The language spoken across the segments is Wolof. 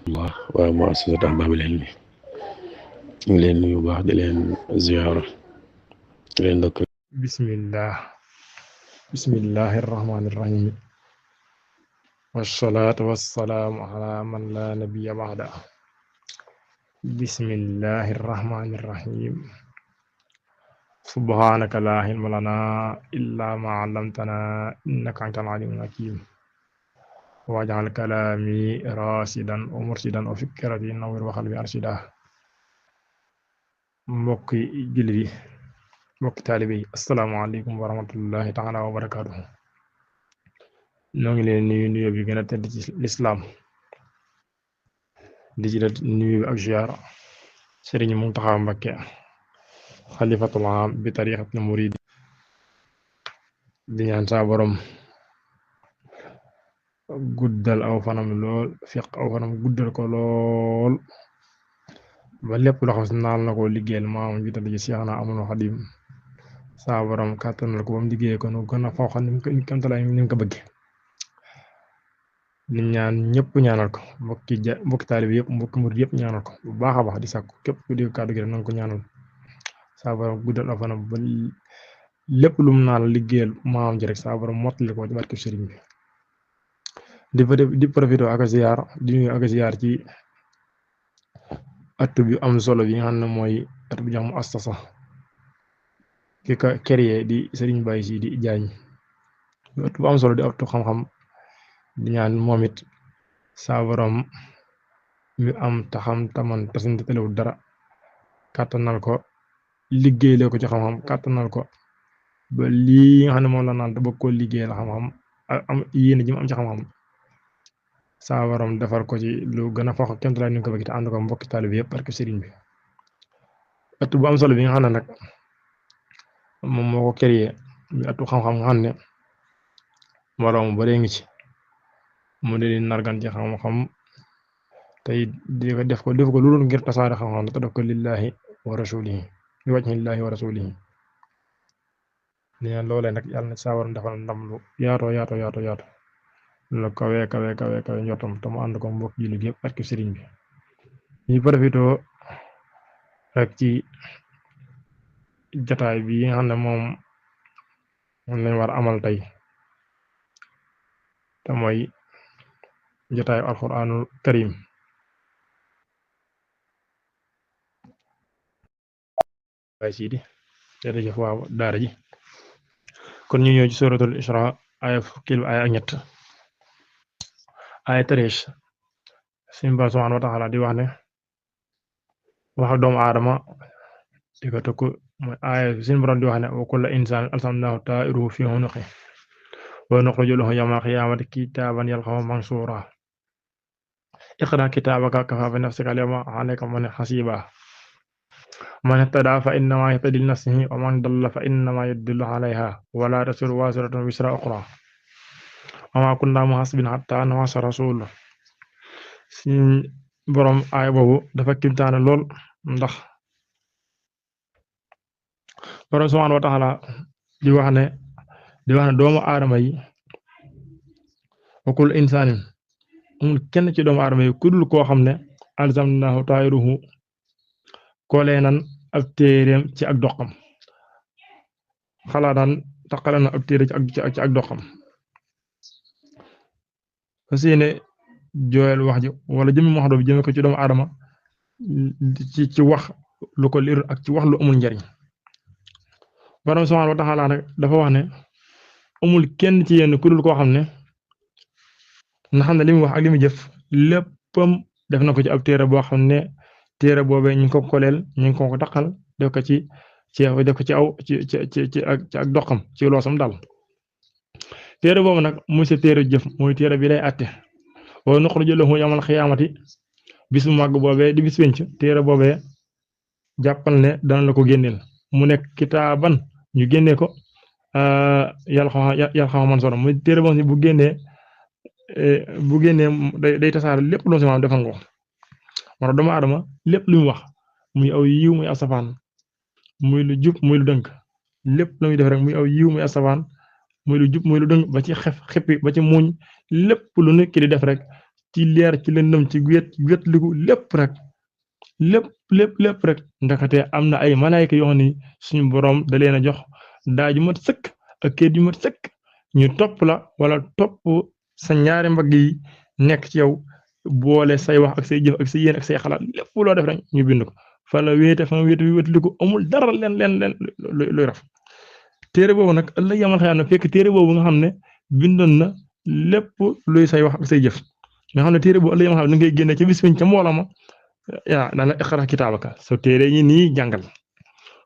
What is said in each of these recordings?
Allah waa muassasat Ahbabul Hilmi ñu ngi leen nuyu baax di leen ziyaara di leen ndokk bismillahi irrahmani irrahim wassalaatu wassalaamu ala man la nabiya ba'da bismillahi irrahmani irrahim subhanaka la ilma lana illa ma 'allamtana innaka antal alimul hakim waj'al kalami rasidan wa mursidan wa fikrati nawwir wa qalbi arshida. mbokki jullit yi mbokki taalibe yi asalaamaaleykum wa rahmatullahi taala wa barakaatuhu. ñoo ngi leen nuyu bi gën a tedd ci lislaam di ci nuyu ak ziyaar Sëriñ Muntaxa Mbakke xalifatul aam bi tariqatul murid di ñaan saa borom guddal aw fanam lool fiq aw fanam guddal ko lool ba lépp loo xam si naal na ko liggéeyal maam ji tedd ji Seexna Ahmadu Xadim saa borom kàttanal ko ba mu liggéey ko nu gën a foo xam ni mu ko bëgg. ni ñaan ñëpp ñaanal ko mbokki taalib yëpp mbokki murid yëpp ñaanal ko bu baax a baax di sàkku képp ku dégg kàddu gi rek na nga ko ñaanal saa borom guddal aw fanam ba lépp lu mu naal liggéeyal maam ji rek saa borom mottali ko ci barke sëriñ bi. di profité ak ziyaar di nuyu ak ziyaar ci ëtt bi am solo bi nga xam ne mooy ëtt bi jox mu assasa ki ka créé di Sëriñ Baye Si di Jaañ ëtt bu am solo di ëttu xam-xam di ñaan moom it saa borom mi am taxam taman tasinte telewul dara kàttanal ko liggéey lee ko ci xam-xam kàttanal ko ba lii nga xam ne moom la naan te bëgg koo liggéey la xam-xam am yéene ji mu am ci xam-xam saa borom defar ko ci lu gën a fox kémtu laa ni ko bëgg te ànd ko mbokki taalib yëpp barke sëriñ bi. ëtt bu am solo bi nga xam ne nag moom moo ko créé mi ëttu xam-xam nga xam ne moroom bare ngi ci mu di nargan ci xam-xam tey di ko def ko lu dul ngir tasaare xam-xam te def ko lillahi wa rasulihi li wajhi lillahi wa rasulihi. nee loolee nag yàlla na saa borom defal ndam lu yaatoo lu kawe njortam te mu ànd ko mbokk jullit yëpp barke sëriñ bi. ñu profité rek ci jataay bi nga xam ne moom lañ war a amal tey te mooy jataayu alxuraanul karim Baye Sidi jërëjëf waaw daara ji. kon ñu ñëw ci suratul Isra aya fukki aya ak ñett aya 13 suñu Boroom subhaanahu wa ta'aala di wax ne wax ak doomu aadama di ko tëkku mooy aya suñu Boroom di wax ne wa kulla insaanin alzamnaahu taa'irahu fii unuqihi wa nuxriju lahu yawmal qiyaamati kitaaban yalqahu mansuuraa iqra' kitaabaka kafaa bi nafsika al-yawma 'alayka hasiiba man ihtadaa fa innamaa yahtadii li nafsihi wa man dalla fa innamaa yadillu 'alayhaa wa laa taziru waaziratun wizra uxraa wa maa kunnaa mu'azzibiina hattaa nab'asa rasuula. suñu borom aaya boobu dafa kimtaane lool ndax borom subhaanahu wa ta'aala di wax ne doomu aadama yi wa kullu insaanin amul kenn ci doomu aadama yi ku dul koo xam ne alzamnaahu taa'irahu koolee nan ab téereem ci ak doxam xalaa daan taqale na ab téere ci ak doxam fa seene jooyal wax ji wala jëmi maxdo bi jëme ko ci doomu aadama ci wax lu ko liirul ak ci wax lu amul njariñ. borom subhaanahu wa ta'aala nag dafa wax ne amul kenn ci yéen ku dul koo xam ne na xam ne li mu wax ak li mu jëf léppam def na ko ci ab téere boo xam ne téere boobee ñu ngi ko koleel ñu ngi ko taqal def ko ci aw ci ak doxam ci loosam daal. téere boobu nag muy sa téere jëf muy téere bi lay àtte wa nuxriju lahu yawmal qiyaamati bis bu màgg boobee di bis penc téere boobee jàppal ne dana la ko génneel mu nekk kitaaban ñu génnee ko yalqahu mansuuraa muy téere boobu bu génnee day tasaare lépp loo si maanaam defal nga ko. moo tax doomu aadama lépp lu mu wax muy aw yiw muy asafaan muy lu jub muy lu dënk lépp lu muy def rek muy aw yiw muy asafaan muy lu jub muy lu dëng ba ci xippi ba ci muuñ lépp lu nit ki di def rek ci leer ci lëndëm ci wétliku lépp rek lépp rek ndakate am na ay malaayka yoo xam ni suñu boroom da leen a jox daa ju mat sëkk ak kayit yu mat sëkk ñu topp la wala topp sa ñaari mbagg yi nekk ci yow boole say wax ak say jëf ak say yéen ak say xalaat lépp loo def rek ñu bind ko fa la wéete fa nga wéete wétliku amul dara leen luy raf téere boobu nag ëllëg yamal xëy na fekk téere boobu nga xam ne bindoon na lépp luy say wax ak say jëf nga xam ne téere boobu ëllëg yamal xam ne da ngay génne ca bis biñ ca mbooloo ma yaa daan la iqra kitaabaka so téere ñi nii jàngal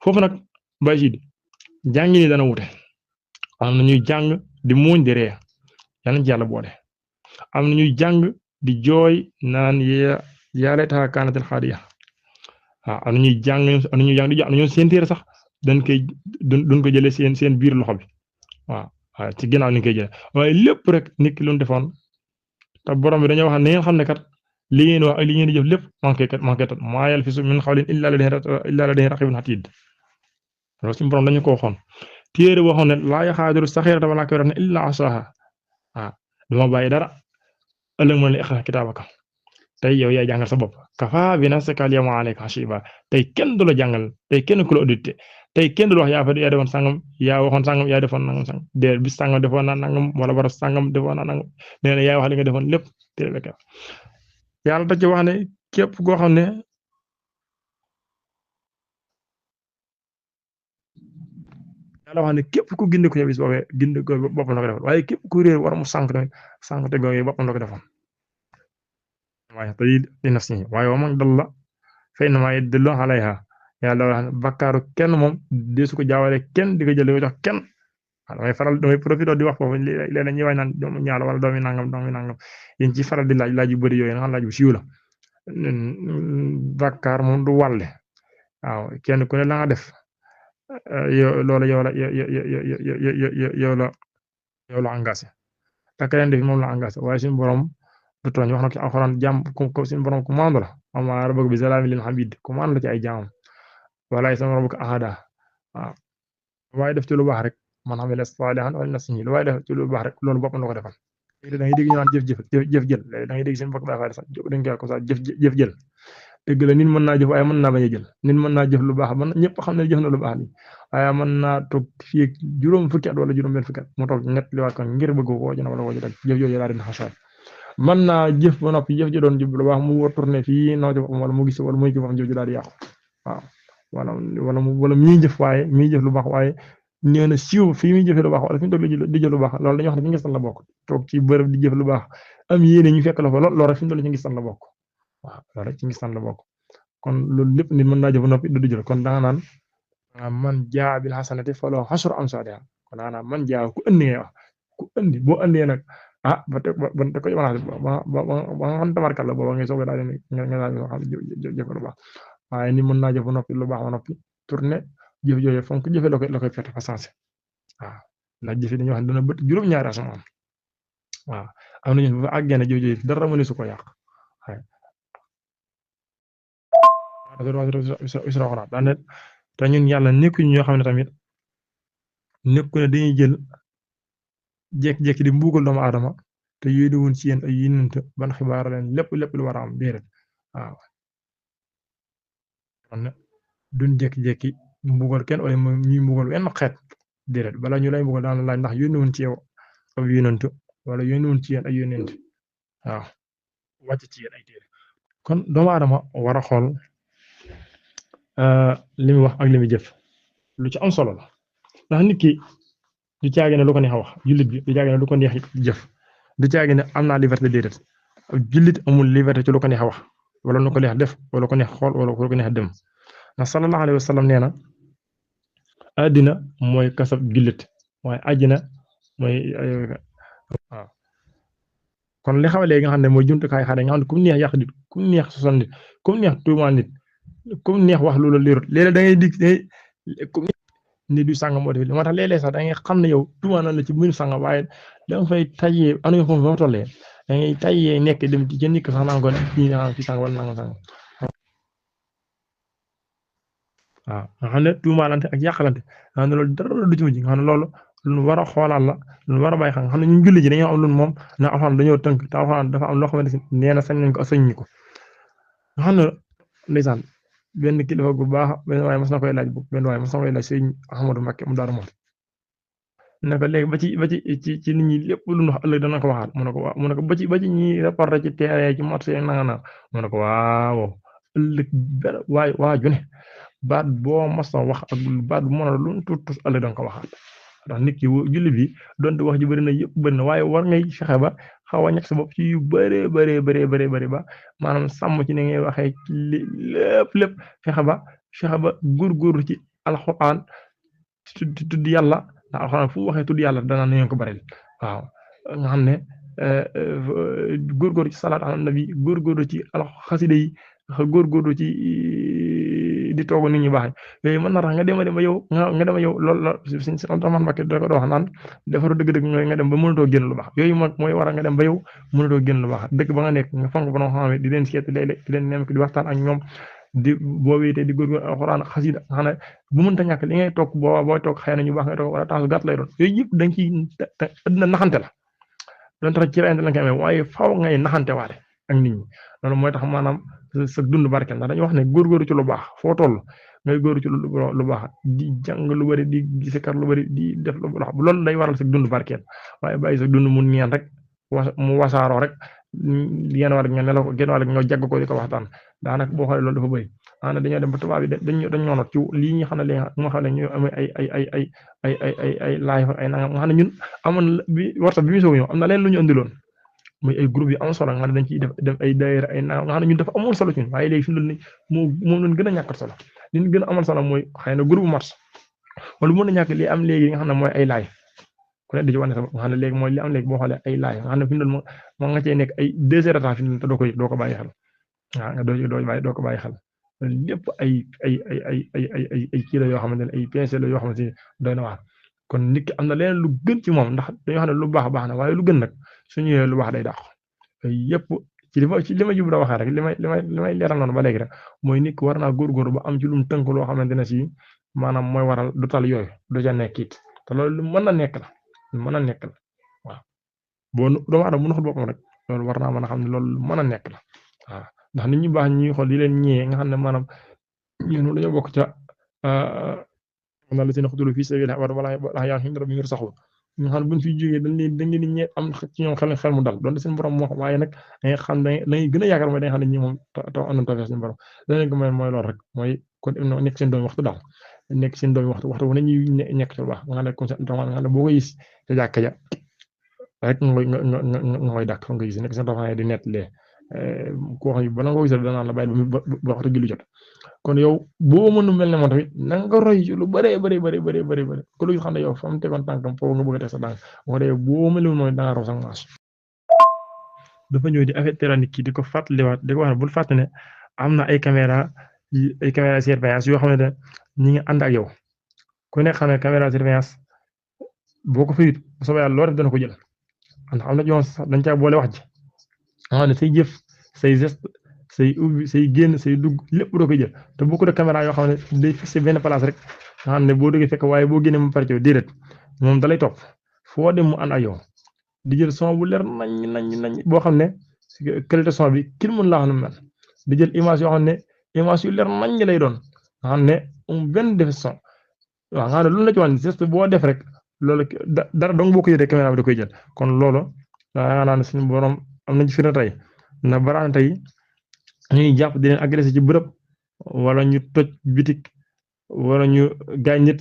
foofu nag bay si jàngi ni dana wute am na ñuy jàng di muuñ di ree yal nañ ci yàlla boole am na ñuy jàng di jooy naan yaa laytahaa kaanatil qaadiya waaw am na ñuy jàng di jàng am na ñoom seen téere sax dañ ko jëlee seen biir loxo bi waaw ci ginnaaw ni koy jëlee waaye lépp rek nit ki lu defoon te borom bi dañoo wax ne ngeen xam ne kat li ngeen wax ak li ngeen di jëf lépp manqué tot maa yalfizu min qawlin illaa ladayhi raqiibun atiid loolu suñu borom dañu ko waxoon téere boo xam ne laa yaxaadiru saxiiratan wa laa kabiiratan illaa ahsaahaa waaw duma bàyyi dara ëllëg mën la iqra kitaabaka tey yow yaay jàngal sa bopp kafaa bi nafsika al-yawma alayka hasiiban tey kenn du la jàngal tey kenn ku la audité tey kenn du la wax yaa defoon sangam yaa waxoon sangam yaa defoon nangam sangam bis sangam defoon naa nangam wala barab sangam defoon naa nangam nee na yaa wax li nga defoon lépp téere bi yàlla da ci wax ne képp koo xam ne yàlla wax ne képp ku gindi ko bis boobee gindi ko boppam la ko defoon waaye képp ku réer war mu sànq tamit sànq te googee boppam la ko defoon waaye tey di nafsihi waaye wa man dalla fa innamaa yadillu alayha yàlla wax ne bakkaaru kenn moom deesu ko jaawale kenn di ko jël di ko jox kenn damay profité di wax foofu léeg-léeg ñuy wax naan doomu ñaala wala doomi nangam yéen ci faral di laaj yu bëri yooyu nga xam laaj bu siiw la bakkaar moom du wàlle waaw kenn ku ne la nga def loolu yow la engagé te keneen def moom la engagé waaye suñu borom du tooñ wax na ko ci alxuraan jàmm ko suñu borom ku maandu la ama rabbuka bi zalaamin lil abiid ku maandu la ci ay jaamam wala yas'amu rabbuka ahadaa waaw waaye def ci lu baax rek man amila saalihan wa li nafsihi lu waaye def ci lu baax rek loolu boppam la ko defal léegi da ngay dégg ñu naan jëf jël léegi da ngay dégg seen bokk baax sax dañ koy ko sax jëf jël dëgg la nit mën naa jëf waaye mën naa bañ a jël nit mën naa jëf lu baax man ñëpp xam ne jëf na lu baax li waaye mën naa toog fii juróom fukki at wala juróom benn fukki at mu toog ñett li waat ko ngir bëgg ko jëna wala woo jëf yooyu laa dina xasaar mën naa jëf ba noppi jëf ji doon jëf lu baax mu war tourné fii noo ci boppam wala mu gis wala muy jëf jëf ji daal di yàqu waaw wala muy jëf waaye muy jëf lu baax waaye nee na siiw fii muy jëfee lu baax wala fi mu toog di jëf lu baax loolu dañuy wax ne ci ngistal la bokk toog ci bërëb di jëf lu baax am yéene ñu fekk la fa loolu rek fi mu toll ci ngistal la bokk waaw loolu rek ci ngistal la bokk kon loolu lépp nit mën naa jëf noppi du jël kon da nga naan man jaa bil hasanati falahu ashru amsaalihaa kon da nga naan man jaa ku andi ngay wax ku andi boo andee nag ba te ko ba nga xam tabarkal la booba ngay soog a daal di nga daal di xam jëf lu baax waaye nit mën naa jëf noppi lu baax ba noppi tourné jëf jooju fonk jëfe la koy fete fa sensé waaw ndax jëfe dañuy wax ne dana bët juróom-ñaari asamaan waaw am nañu bu àggee ne jëf jooju dara mënu su ko yàq waaye te ñun yàlla nekkuñu ñoo xam ne tamit nekku ne dañuy jël jékki-jékki di mbugal doomu aadama te yéene woon ci yéen ay yénent ban xibaar leen lépp lu war a am déedéet waaw kon duñ jékki-jékki mbugal kenn wala ñuy mbugal wenn xeet déedéet bala ñu lay mbugal daan laaj ndax yónni woon ci yow ab yónent wala yónni woon ci yéen ay yónent waaw wàcc ci yéen ay téere kon doomu aadama war a xool li muy wax ak li muy jëf lu ci am solo la ndax nit ki du caagi ne lu ko neex a wax jullit bi du caagi ne lu ko neex jëf du caagi ne am naa liberté déedéet jullit amul liberté ci lu ko neex a wax wala lu ko neex def wala lu ko neex xool wala lu ko neex dem ndax sallallahu alayhi wa sallam nee na àddina mooy kasab jullit waaye àjjana mooy waaw kon li xaw léegi nga xam ne mooy jumtukaay xare nga xam ne ku mu neex yàq nit ku mu neex sosal nit ku mu neex tuumaal nit ku mu neex wax loolu leerut léeg-léeg da ngay dig nit du sàngam moo def moo tax léeg-léeg sax da ngay xam ne yow tuumaal na la ci mbiru sàngam waaye da nga fay tayee am na foofu ba tollee da ngay tayee nekk dem ci jënd ko sax naan ko ci sàngam wala nangam sàngam waaw nga xam ne tuumaalante ak yàqalante nga xam ne loolu dara du ci mujj nga xam ne loolu lu ñu war a xoolaat la lu ñu war a bàyyi xam nga xam ne ñun julli ji dañoo am lu moom na alxuraan dañoo tënk te alxuraan dafa am loo xamante ne nee na sañ nañ ko sañ ñu ko nga xam ne ndeysaan benn kilifa gu baax benn waaye mas na koy laaj bu benn waaye mas na koy laaj sëñ Ahmadou Mbacké mu Daaru Muxti ne ko léegi ba ci nit ñi lépp lu ñu wax ëllëg dana ko waxaat mu ne ko waaw mu ne ko ba ci ñi reporté ci terrain ci marché yi nanga na mu ne ko waaw ëllëg benn waa ju ne baat boo mas a wax ak baat bu mën a lu tuut tuut ëllëg danga ko waxaat ndax nit ki julli bi donte wax ji bëri na yëpp bëri na waaye war ngay fexe ba xaw a ñàkk sa bopp ci yu bëree ba maanaam sàmm ci ni ngay waxee ci lépp fexe ba góorgóorlu ci alxuraan tudd yàlla ndax alxuraan fu mu waxee tudd yàlla dana na ngeen ko bari waaw nga xam ne góorgóorlu ci salaat ala nabi góorgóorlu ci xasida yi góorgóorlu ci di toog nit ñi baax yooyu mën na tax nga dem ba yow nga dem yow loolu la suñ si Abdourahmane Mbacké da ko wax naan defaru dëgg-dëgg nga dem ba mënatoo génn lu baax yooyu mooy waral nga dem ba yow mënatoo génn lu baax dëkk ba nga nekk nga fonk ba nga xam ne di leen seet léeg-léeg di leen nemmeeku di waxtaan ak ñoom di boo wéetee di góorgóorlu alxuraan xasida nga xam ne bu mënta ñàkk li ngay toog booy toog xëy na ñu baax ngay toog wala temps gàtt lay doon yooyu yëpp dañ ciy àddina naxante la doon tax ci rayante la nga amee waaye faaw ngay naxante waate ak nit ñi loolu mooy tax maanaam sa dund barkeel ndax dañuy wax ne góorgóorlu ci lu baax foo toll ngay góorgóorlu ci lu baax di jàng lu bari di sikar lu bari di def lu baax loolu day waral sa dund barkeel waaye bàyyi sa dund mu neen rek mu wasaaroo rek genn wàll nga nelaw genn wàll nga jagg ko di ko waxtaan daanaka boo xoolee loolu dafa bëri maanaam dañoo dem ba tubaab yi dañ ñoo not ci lii ñu xam ne léegi nga xam ne ñu amee ay laay ay nangam nga xam ne ñun amoon bi warta bi mu soog ñëw am na leen lu ñu andiloon muy ay groupe yu am solo nga xam ne dañ ciy def ay daayira ay nangam nga xam ne ñun dafa amoon solo ci ñun waaye léegi fi mu ne moom lañ gën a ñàkkat solo li ñu gën a amoon solo mooy xëy na groupe marche wala mën a ñàkk li am léegi nga xam ne mooy ay laay ku ne di ci wane sa bopp nga xam ne léegi mooy li am léegi boo xoolee ay laay nga xam ne fi mu ne moo nga cee nekk ay 2 heures de temps fi mu ne te doo ko bàyyi xel waaw nga doo ko bàyyi xel lépp ay kii la yoo xamante ne ay pincé la yoo xamante ne doy na waar kon nit ki am na leneen lu gën ci moom ndax dañoo xam ne lu baax na waaye lu gën nag su ñëwee lu baax day dàq yëpp ci li ma jub da waxee rek li may leeral noonu ba léegi rek mooy nit ki war naa góorgóorlu ba am ci lu mu tënk loo xamante ne si maanaam mooy waral du tal yooyu du ca nekk it te loolu lu mën a nekk la waaw boo doomu aadama bu naxul boppam rek loolu war naa mën a xam ne loolu lu mën a nekk la waaw ndax nit ñu baax ñuy xool di leen ñëwee nga xam ne maanaam ñun dañoo bokk ca na la seen xutulu fii sabilillah wala yaa ngi rabbi ngir saxul nga xam ne buñ fi jógee dañ leen di ñee am ci ñoom xel mu dal doon seen borom moo xam waaye nag dangay xam dangay gën a yaakaar mooy danga xam ne ñi moom taw am nañ tawfeex suñu borom leneen ko mooy loolu rek mooy kon nekk seen doomi waxtu daal nekk seen doomi waxtu wu ne ñuy nekk ci lu baax nga xam ne comme nga xam ne boo ko gis ca jàkka ja rek nga koy dàkk fa nga gis nekk seen doom di nettalee koo xam ne bala nga ko gisal danaan la bàyyi ba waxtu julli jot kon yow boo mënu mel ne moom tamit na nga roy lu bëree bëri ko lu xam ne yow fa mu tegoon tànkam foofu nga bëgg a teg sa tànk wax dëgg boo mënul mooy da nga raw sa maas dafa ñëw di affecté nit ki di ko fàttaliwaat di ko wax ne bul fàtte ne am na ay caméra surveillance yoo xam ne ñi ngi ànd ak yow ku nekk xam ne caméra surveillance boo ko fayit bu soobee yàlla loo def dana ko jël ndax am na yoon sax dañ caa boole wax ji xam ne say jëf say geste say ubbi say génn say dugg lépp doo koy jël te beaucoup de caméra yoo xam ne day fixé benn place rek nga xam ne boo duggee fekk waaye boo génnee mu pare ci déedéet moom dalay topp foo dem mu ànd ak yow di jël son bu leer nañ boo xam ne qualité son bi kenn mën laa xam ne mel di jël image yoo xam ne image yu leer nañ lay doon nga xam ne benn def son waaw nga xam ne lu la ci wan geste boo def rek loolu dara dong boo ko yëgee caméra bi da koy jël kon loolu daa naan suñu borom am nañ ci fi na tey na baraan tey ñuy jàpp di leen agressé ci bërëb wala ñu toj bitik wala ñu gaañ nit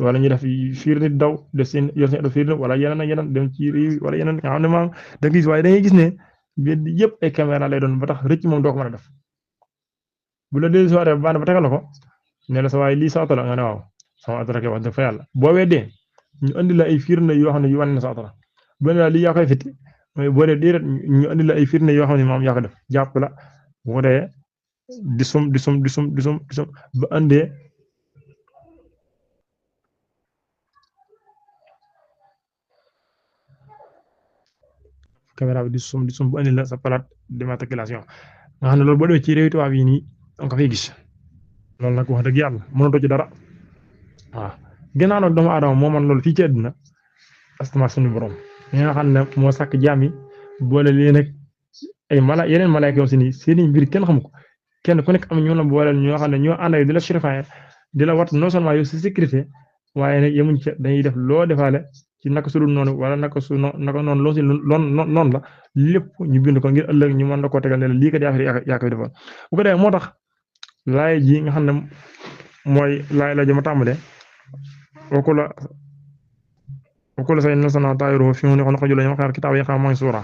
wala ñu def fiir nit daw def seen yor seen fiir nit wala yeneen dem ci réew wala yeneen nga xam ne maam da nga gis waaye da ngay gis ne bi yëpp ay caméra lay doon ba tax rëcc moom doo ko mën a def bu la dee soirée ba ba tegal la ko ne la sa waaye lii sa oto la nga ne waaw sama oto rek wax dëgg fa yàlla boo weddee ñu andi la ay firnde yoo xam ne yu wane na sa oto la bu ne la lii yaa koy fitti mooy boo dee déedéet ñu andi la ay firnde yoo xam ne moom yaa ko def jàpp la bu ko dee di sum ba andee caméra bi di sum bu andi la sa plaque d'immatriculation nga xam ne loolu boo demee ci réew tubaab yi nii danga ko fay gis loolu nag wax dëgg yàlla mënatoo ci dara waaw ginnaaw nag doomu aadama moo man loolu fii ci àddina astama suñu borom ñi nga xam ne moo sàkk jaam yi boole leen ak ay yeneen malaayka yoo si ni seeni mbir kenn xamu ko kenn ku nekk am ñu la booleel ñoo xam ne ñoo ànd ak di la surveiller di la wat non seulement yow sa sécurité waaye nag yemuñ ca dañuy def loo defaale ci naka su dul noonu wala naka noonu loo si noonu la lépp ñu bind ko ngir ëllëg ñu mën la koo tegal ne la lii kat yaa koy defal bu ko defee moo tax laay ji nga xam ne mooy laay la jëma tàmbale wakula say nasana tayru fi mu ne ko jula ñu xaar kitaab yi xam mooy suura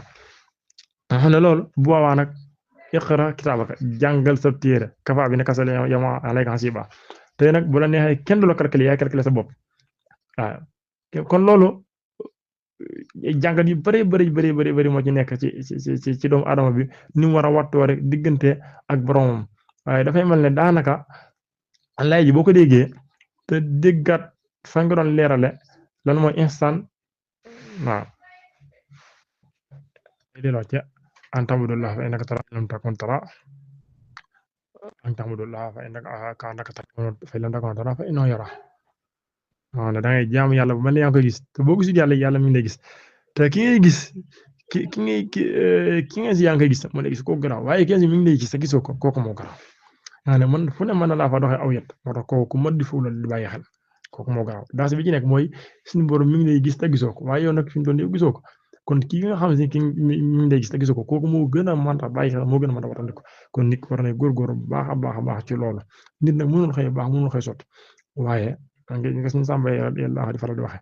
nga xam ne loolu bu boobaa nag iqra kitaabaka jàngal sa téere kafa bi ne kasal yama alayka hasiba tey nag bu la neexee kenn du la calculer yaay calculer sa bopp waaw kon loolu jàngat yu bëri moo ci nekk ci doomu aadama bi ni mu war a wattoo rek diggante ak boromam waaye dafay mel ne daanaka lay ji boo ko déggee te déggaat fa nga doon leerale lan mooy instant waaw delloo ca an ta'budullah fa innaka tara lam takun tara an ta'budullah fa innaka tara fa lam takun tara fa innahu yara waaw da ngay jaamu yàlla bu mel ne yaa ngi koy gis te boo gisul yàlla mi ngi lay gis te ki ngay gis ki nga si yaa ngi koy gis moo lay gis kooku garaaw waaye ki mi ngi lay gis te gisoo ko kooku moo garaaw yaa ne man fu ne mën na laa fa doxee aw yet moo tax kooku mën di foofu la di bàyyi xel kooku moo garaaw daas bi ci nekk mooy suñu borom mi ngi lay gis te gisoo ko waaye yow nag fi mu toll nii gisoo ko kon kii nga xam ne ki mi ngi lay gis te gisoo ko kooku moo gën a mën a bàyyi xel moo gën a mën a watandi ko kon nit war na góorgóorlu bu baax a baax ci loolu nit nag mënul xëy baax mënul xëy sotti waaye nga suñu sàmba yàlla di faral di waxe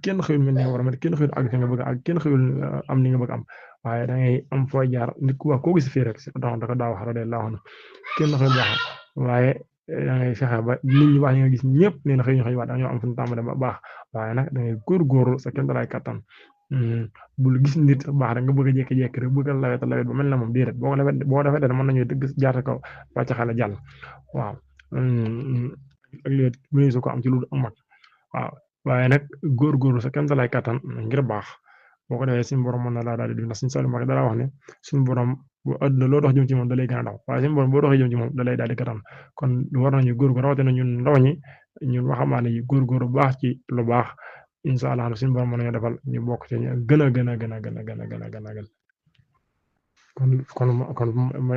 kenn xëyul mel ni nga war a mel kenn xëyul àgg fi nga bëgg ak kenn xëyul am li nga bëgg am waaye da ngay am fooy jaar nit ku wax koo gis fii rek da ko daa wax radiyallahu anhu kenn xëyul baax waaye da ngay fexe ba nit ñi wax ñi nga gis ñëpp nee na xëy ñu xëy wax dañoo am fu ñu tàmbale ba baax waaye nag da ngay góorgóorlu sa kenn dalay kattan bul gis nit baax rek nga bëgg a jékki-jékki rek bëgg a lawet ba mel na moom déedéet boo defee mën nañu dëgg jaar kaw wàcc xale jàll waaw ak léegi mënees ko am ci lu am mag waaw waaye nag góorgóorlu sa kenn dalay kattan ngir baax boo ko defee suñu borom mën na laa daal di def ndax suñu Saliou Mbacké dara wax ne suñu borom bu àdduna loo dox jëm ci moom da lay gën a daw waaye suñu borom boo doxee jëm ci moom da lay daal di kattan kon war nañu góorgóorlu rawatina ñun ndaw ñi ñun waxambaane yi góorgóorlu bu baax ci lu baax incha allah suñu borom mën nañu defal ñu bokk ci gën a kon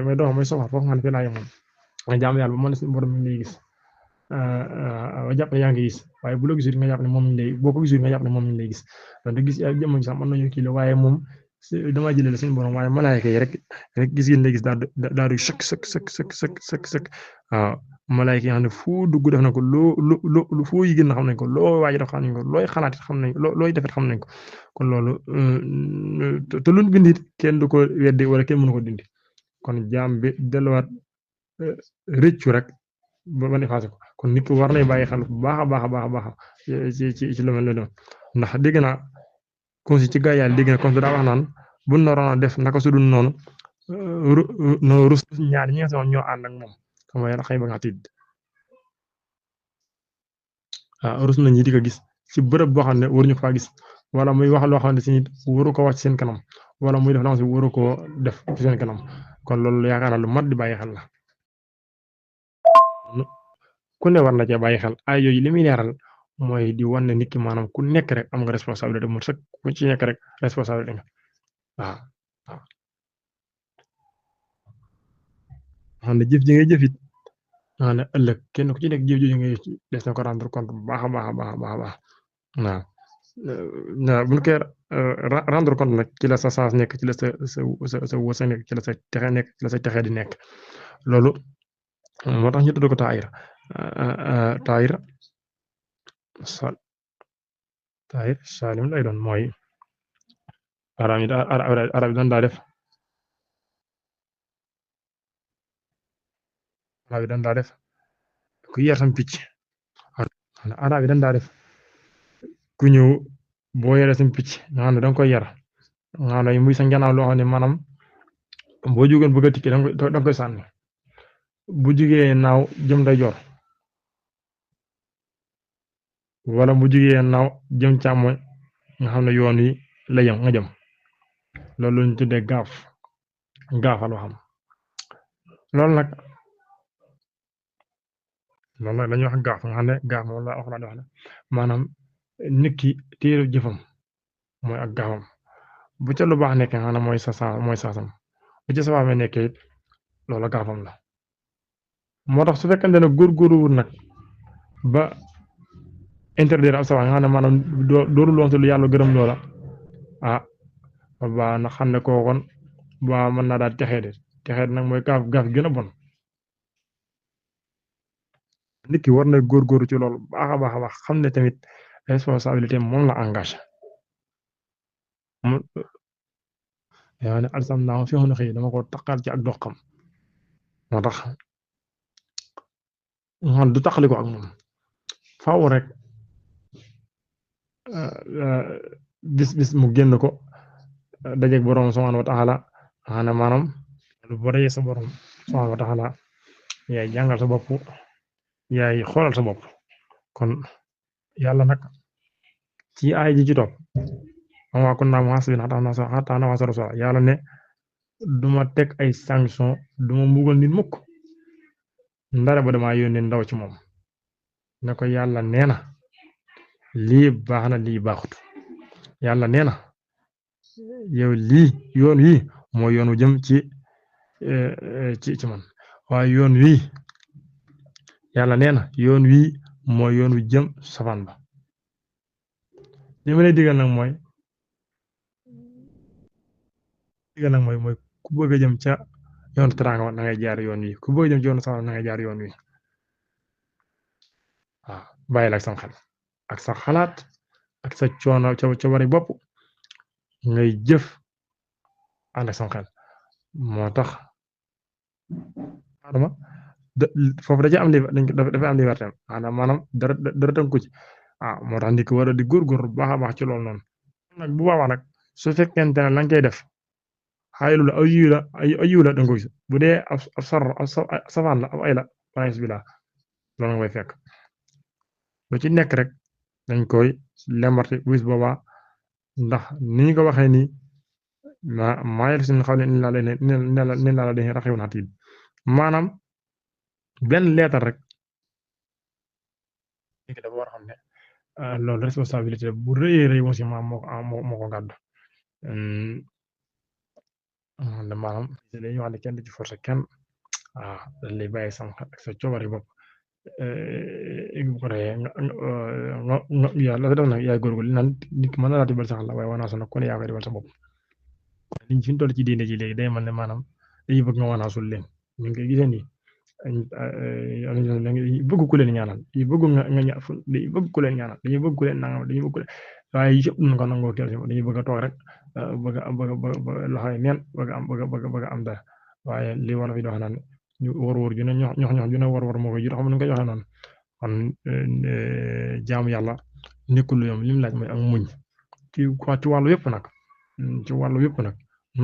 may dox may soxla foofu nga ne fii laa yemoon nga jaam yàlla ba mën na suñu borom mi ngi lay gis jàpp ne yaa ngi gis waaye bu la gisul nga jàpp ne moom lay boo ko gisul nga jàpp ne moom lay gis donc gis jëmm ji sax mën nañu kii la waaye moom dama jëlee la suñu borom waaye malaayka yi rek gis ngeen lay gis daal di sëkk waaw malaayka yi xam ne foo dugg def na ko loo foo yi gën xam nañ ko loo waaj def xam nañ ko looy xalaat xam nañ looy defet xam nañ ko kon loolu te luñ bindit kenn du ko weddi wala kenn mënu ko dindi kon jaam bi delluwaat rëccu rek ba effacé ko kon nit ki war nay bàyyi xel bu baax a baax ci lu mel noonu ndax dégg naa consi ci gaa yàlla dégg na consi daa wax naan bu naroon a def naka su dul noonu rus ñaar ñi nga xam ñoo ànd ak moom xam nga yàlla xëy ba nga tiit rus nañ ñi di ko gis ci bërëb boo xam ne waruñu ko faa gis wala muy wax loo xam ne si nit waru ko wax ci seen kanam wala muy def loo xam ne waru koo def ci seen kanam kon loolu yaakaar naa lu mat di bàyyi xel la ku ne war na cee bàyyi xel ay yooyu li muy leeral mooy di wan ne nit ki maanaam ku nekk rek am nga responsabilité mu sëkk ku ci nekk rek responsabilité nga waaw xam ne jëf ji ngay jëfit xam ne ëllëg kenn ku ci nekk jëf jooju ngay des na ko rendre compte bu baax a baax waaw bu ñu koy rendre compte nag ci la sa chance nekk ci la sa wërsëg nekk ci la sa texe nekk ci la sa texe di nekk loolu moo tax ñu tudd ko taayir salim lay doon mooy arab yi dañ daa def ku yar sam picc arab yi dañ daa def ku ñëw boo yore sam picc nga xam ne danga koy yar nga xam ne muy sa njanaaw loo xam ne maanaam boo jógoon bëgg a tikki danga koy sànni bu jugee naaw jëm ndeyjoor wala bu jugee naaw jëm càmmoñ nga xam ne yoon wi la jëm nga jëm loolu la ñu tuddee gaafal waxam loolu nag loolu la ñuy wax gaaf nga xam ne gaaf moom la Alxuraan di wax ne maanaam nit ki téere jëfam mooy ak gaafam bu ca lu baax nekkee nga xam ne mooy saasam bu ca safaame nekkee it loola gaafam la moo tax su fekkente ne góorgóorluwul nag ba interdire ab safaan nga xam ne maanaam doorul woon lu yàlla gërëm loola ah ba na xam ne kookoon ba mën naa daal texee nag mooy gaaf gën a bon nit ki war na góorgóorlu ci loolu baax a baax xam ne tamit responsabilité moom la engagé yaa ne alsam naa fi xëy dama ko taqal ci ak doxam moo tax man du taqali ko ak moom faaw rek bis mu génn ko dajeeg borom subhanahu wa taala xanaa maanaam lu bari sa borom subhanahu wa taala yaay jàngal sa bopp yaay xoolal sa bopp kon yàlla nag ci ay ji ci topp wa kunna muhasibin hatta nab'atha rasula yàlla ne duma teg ay sanction duma mbugal nit mukk ndare ba dama yónnee ndaw ci moom ne ko yàlla nee na lii baax na lii baaxut yàlla nee na yow lii yoon wi mooy yoon wu jëm ci man waaye yoon wi yàlla nee na yoon wi mooy yoon wu jëm safaan ba li ma lay digal nag mooy ku bëgg a jëm ca yoon teraanga na ngay jaar yoon wi ku bëgg a jëm ci yoon safaan na ngay jaar yoon wi waaw bàyyi la ak sam xel ak sa xalaat ak sa coono ca bari bopp ngay jëf ànd ak sam xel moo tax adama foofu da ci am dafa am liberté maanaam dara tënku ci moo tax nit ki war a di góorgóorlu bu baax a baax ci loolu noonu nag bu boobaa nag su fekkente ne la nga koy def xaylu la ay yiw la da nga ko gis bu dee ab safaan la ab ay la wanaes bi la loolu nga koy fekk lu ci nekk rek dañ koy lembarti bu bis boobaa ndax ni ñu ko waxee nii maa yalfizu min qawlin illaa ladayhi raqiibun atiid maanaam benn leetar rek léegi dafa war a xam ne loolu responsabilité bu rëy aussi moo ko gàddu maanaam dañuy wax ne kenn du ci forcer kenn dañ lay bàyyi sam ak sa coobari bopp bu ko defee nga yàlla dafa def nag yaay góorgóorlu naan nit ki mën na laa tibal sax la waaye wanaasu nag kon yaa koy defal sa bopp liñ fi ñu toll ci diine ji léegi day mel ne maanaam dañuy bëgg nga wanaasul leen ñu ngi koy gisee nii bëgg ku leen ñaanal dañuy bëgg dañuy bëgg ku leen ñaanal dañuy bëgg ku leen nangam dañuy bëgg waaye yëpp nañ ko nangoo kii dañuy bëgg a toog rek bëgg loxo yi neen bëgg am dara waaye li war a fi dox naan ñu wóor ju ne ñox ju ne war moo koy jur xam nu koy joxe noonu kon jaamu yàlla nekkul lu yom li mu laaj mooy ak muñ ci wàllu yëpp nag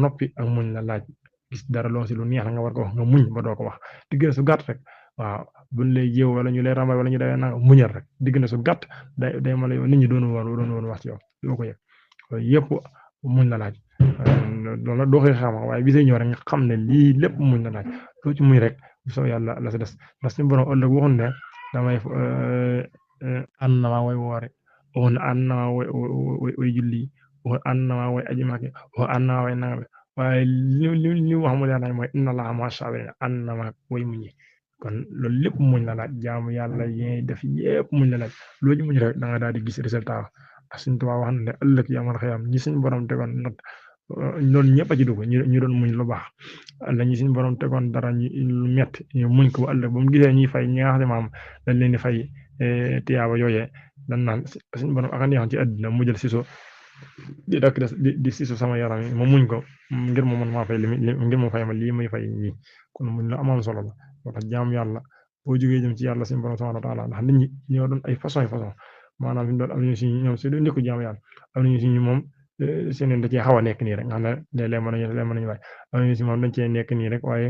noppi ak muñ la laaj gis dara loo si lu neex nga war ko wax nga muñ ba doo ko wax diggante su gàtt rek waaw buñ lay jéew wala ñu lay rambay wala ñu dawee nanga muñal rek diggante su gàtt day ma la yow nit ñi doon woon wax ci yow doo ko yëg yëpp muñ la laaj loolu la doo koy xam waaye bi say ñëw rek nga xam ne lii lépp muñ la laaj loo ci muñ rek soo yàlla la si des ndax suñu borom ëllëg waxoon ne damay ànd na maa way woore waxoon ne ànd na maa way julli waxoon ànd na maa way aji maake waxoon ànd na maa way nanga waaye li wax mu leer nañ mooy inna allaha ma'a saabiriin ànd na maa way muñi kon loolu lépp muñ la laaj jaamu yàlla yi def yépp muñ la laaj loo ci muñ rek da nga daal di gis résultat Sëriñ Tuubaa wax na ne ëllëg yamal xiyam ñi suñu borom tegoon nag loolu ñëpp a ci dugg ñu doon muñ lu baax la ñi suñu borom tegoon dara lu metti ñu muñ ko ba ëllëg ba mu gisee ñuy fay ñi nga xam ne maam dañ leen di fay tiyaaba yooyee dañ naan suñu borom ak a neexoon ci àddina mu jël siso di dakk di siso sama yaram yi ma muñ ko ngir mu mën maa fay ngir mu fay ma lii muy fay ñi kon muñ la amoon solo la moo tax jaam yàlla boo jógee jëm ci yàlla suñu borom subhanahu wa taala ndax nit ñi ñoo doon ay façon maanaam fi mu doon am nañu si ñoom si du nekku jaam yàlla am nañu si ñu moom seen da cee xaw a nekk nii rek nga xam ne léeg-léeg mën nañu waaye am nañu si moom dañ cee nekk nii rek waaye